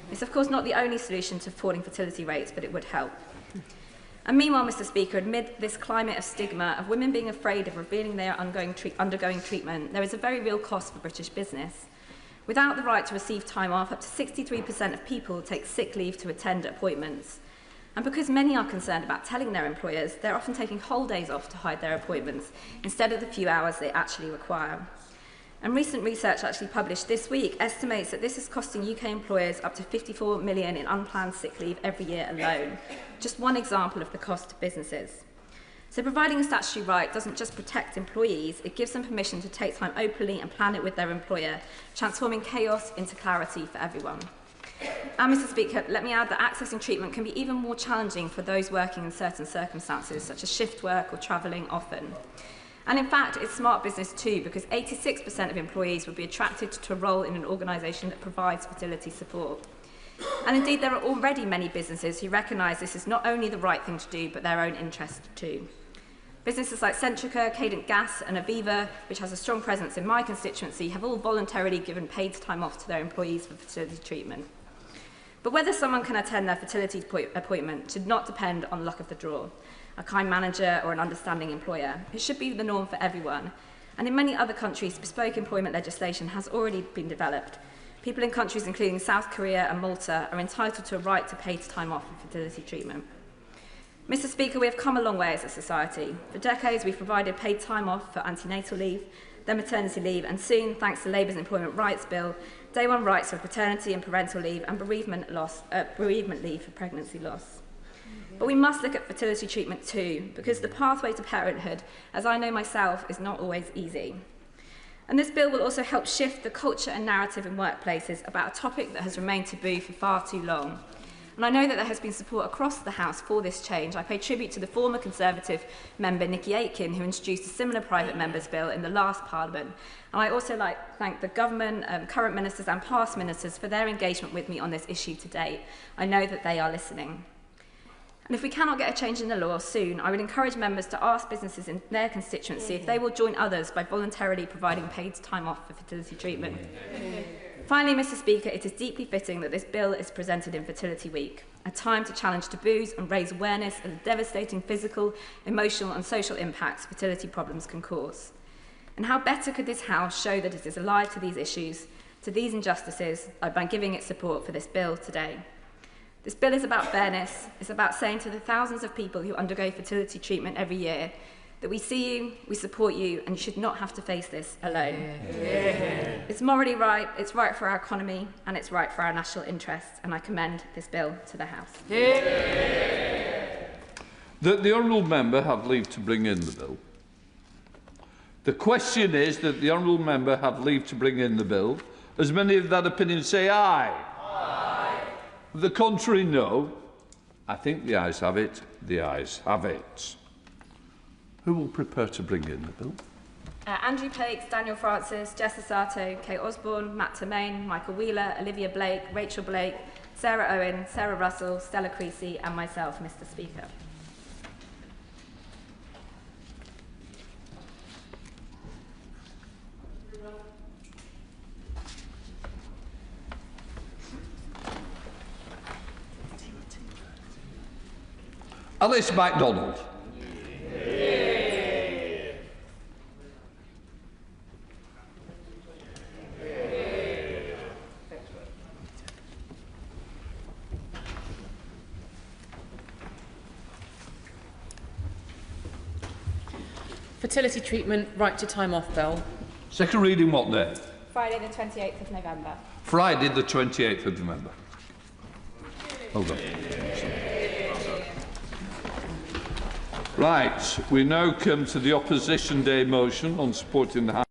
[SPEAKER 6] It's of course not the only solution to falling fertility rates, but it would help. And meanwhile, Mr. Speaker, amid this climate of stigma, of women being afraid of revealing they are undergoing treatment, there is a very real cost for British business. Without the right to receive time off, up to 63% of people take sick leave to attend appointments. And because many are concerned about telling their employers, they're often taking whole days off to hide their appointments, instead of the few hours they actually require. And recent research actually published this week estimates that this is costing UK employers up to 54 million in unplanned sick leave every year alone. Just one example of the cost to businesses. So providing a statutory right doesn't just protect employees, it gives them permission to take time openly and plan it with their employer, transforming chaos into clarity for everyone. And Mr. Speaker, let me add that accessing treatment can be even more challenging for those working in certain circumstances, such as shift work or travelling often. And in fact, it's smart business too, because 86% of employees would be attracted to a role in an organisation that provides fertility support. And indeed, there are already many businesses who recognise this is not only the right thing to do, but their own interest too. Businesses like Centrica, Cadent Gas and Aviva, which has a strong presence in my constituency, have all voluntarily given paid time off to their employees for fertility treatment. But whether someone can attend their fertility appointment should not depend on luck of the draw, a kind manager or an understanding employer. It should be the norm for everyone. And in many other countries, bespoke employment legislation has already been developed. People in countries including South Korea and Malta are entitled to a right to paid time off for fertility treatment. Mr. Speaker, we have come a long way as a society. For decades, we've provided paid time off for antenatal leave, then maternity leave, and soon, thanks to Labour's Employment Rights Bill, Day 1 rights for paternity and parental leave and bereavement leave for pregnancy loss. But we must look at fertility treatment too, because the pathway to parenthood, as I know myself, is not always easy. And this bill will also help shift the culture and narrative in workplaces about a topic that has remained taboo for far too long. And I know that there has been support across the House for this change. I pay tribute to the former Conservative member Nicky Aitken, who introduced a similar private member's bill in the last Parliament. And I also like to thank the government, current ministers and past ministers for their engagement with me on this issue to date. I know that they are listening. And if we cannot get a change in the law soon, I would encourage members to ask businesses in their constituency if they will join others by voluntarily providing paid time off for fertility treatment. Finally, Mr. Speaker, it is deeply fitting that this bill is presented in Fertility Week, a time to challenge taboos and raise awareness of the devastating physical, emotional and social impacts fertility problems can cause. And how better could this House show that it is alive to these issues, to these injustices, by giving its support for this bill today? This bill is about fairness. It's about saying to the thousands of people who undergo fertility treatment every year that we see you, we support you, and you should not have to face this alone. It's morally right, it's right for our economy, and it's right for our national interests, and I commend this bill to the House.
[SPEAKER 5] The honourable member have leave to bring in the bill. The question is that the honourable member have leave to bring in the bill. As many of that opinion say aye. Aye. The contrary, no. I think the ayes have it. The ayes have it. Who will prepare to bring in the bill?
[SPEAKER 6] Andrew Pakes, Daniel Francis, Jess Asato, Kate Osborne, Matt Tremaine, Michael Wheeler, Olivia Blake, Rachel Blake, Sarah Owen, Sarah Russell, Stella Creasy and myself, Mr Speaker.
[SPEAKER 5] Alice MacDonald.
[SPEAKER 8] Fertility treatment, right to time off bill.
[SPEAKER 5] Second reading what day?
[SPEAKER 6] Friday the 28th of November.
[SPEAKER 5] Friday the 28th of November. Well done. Right, we now come to the Opposition Day motion on supporting the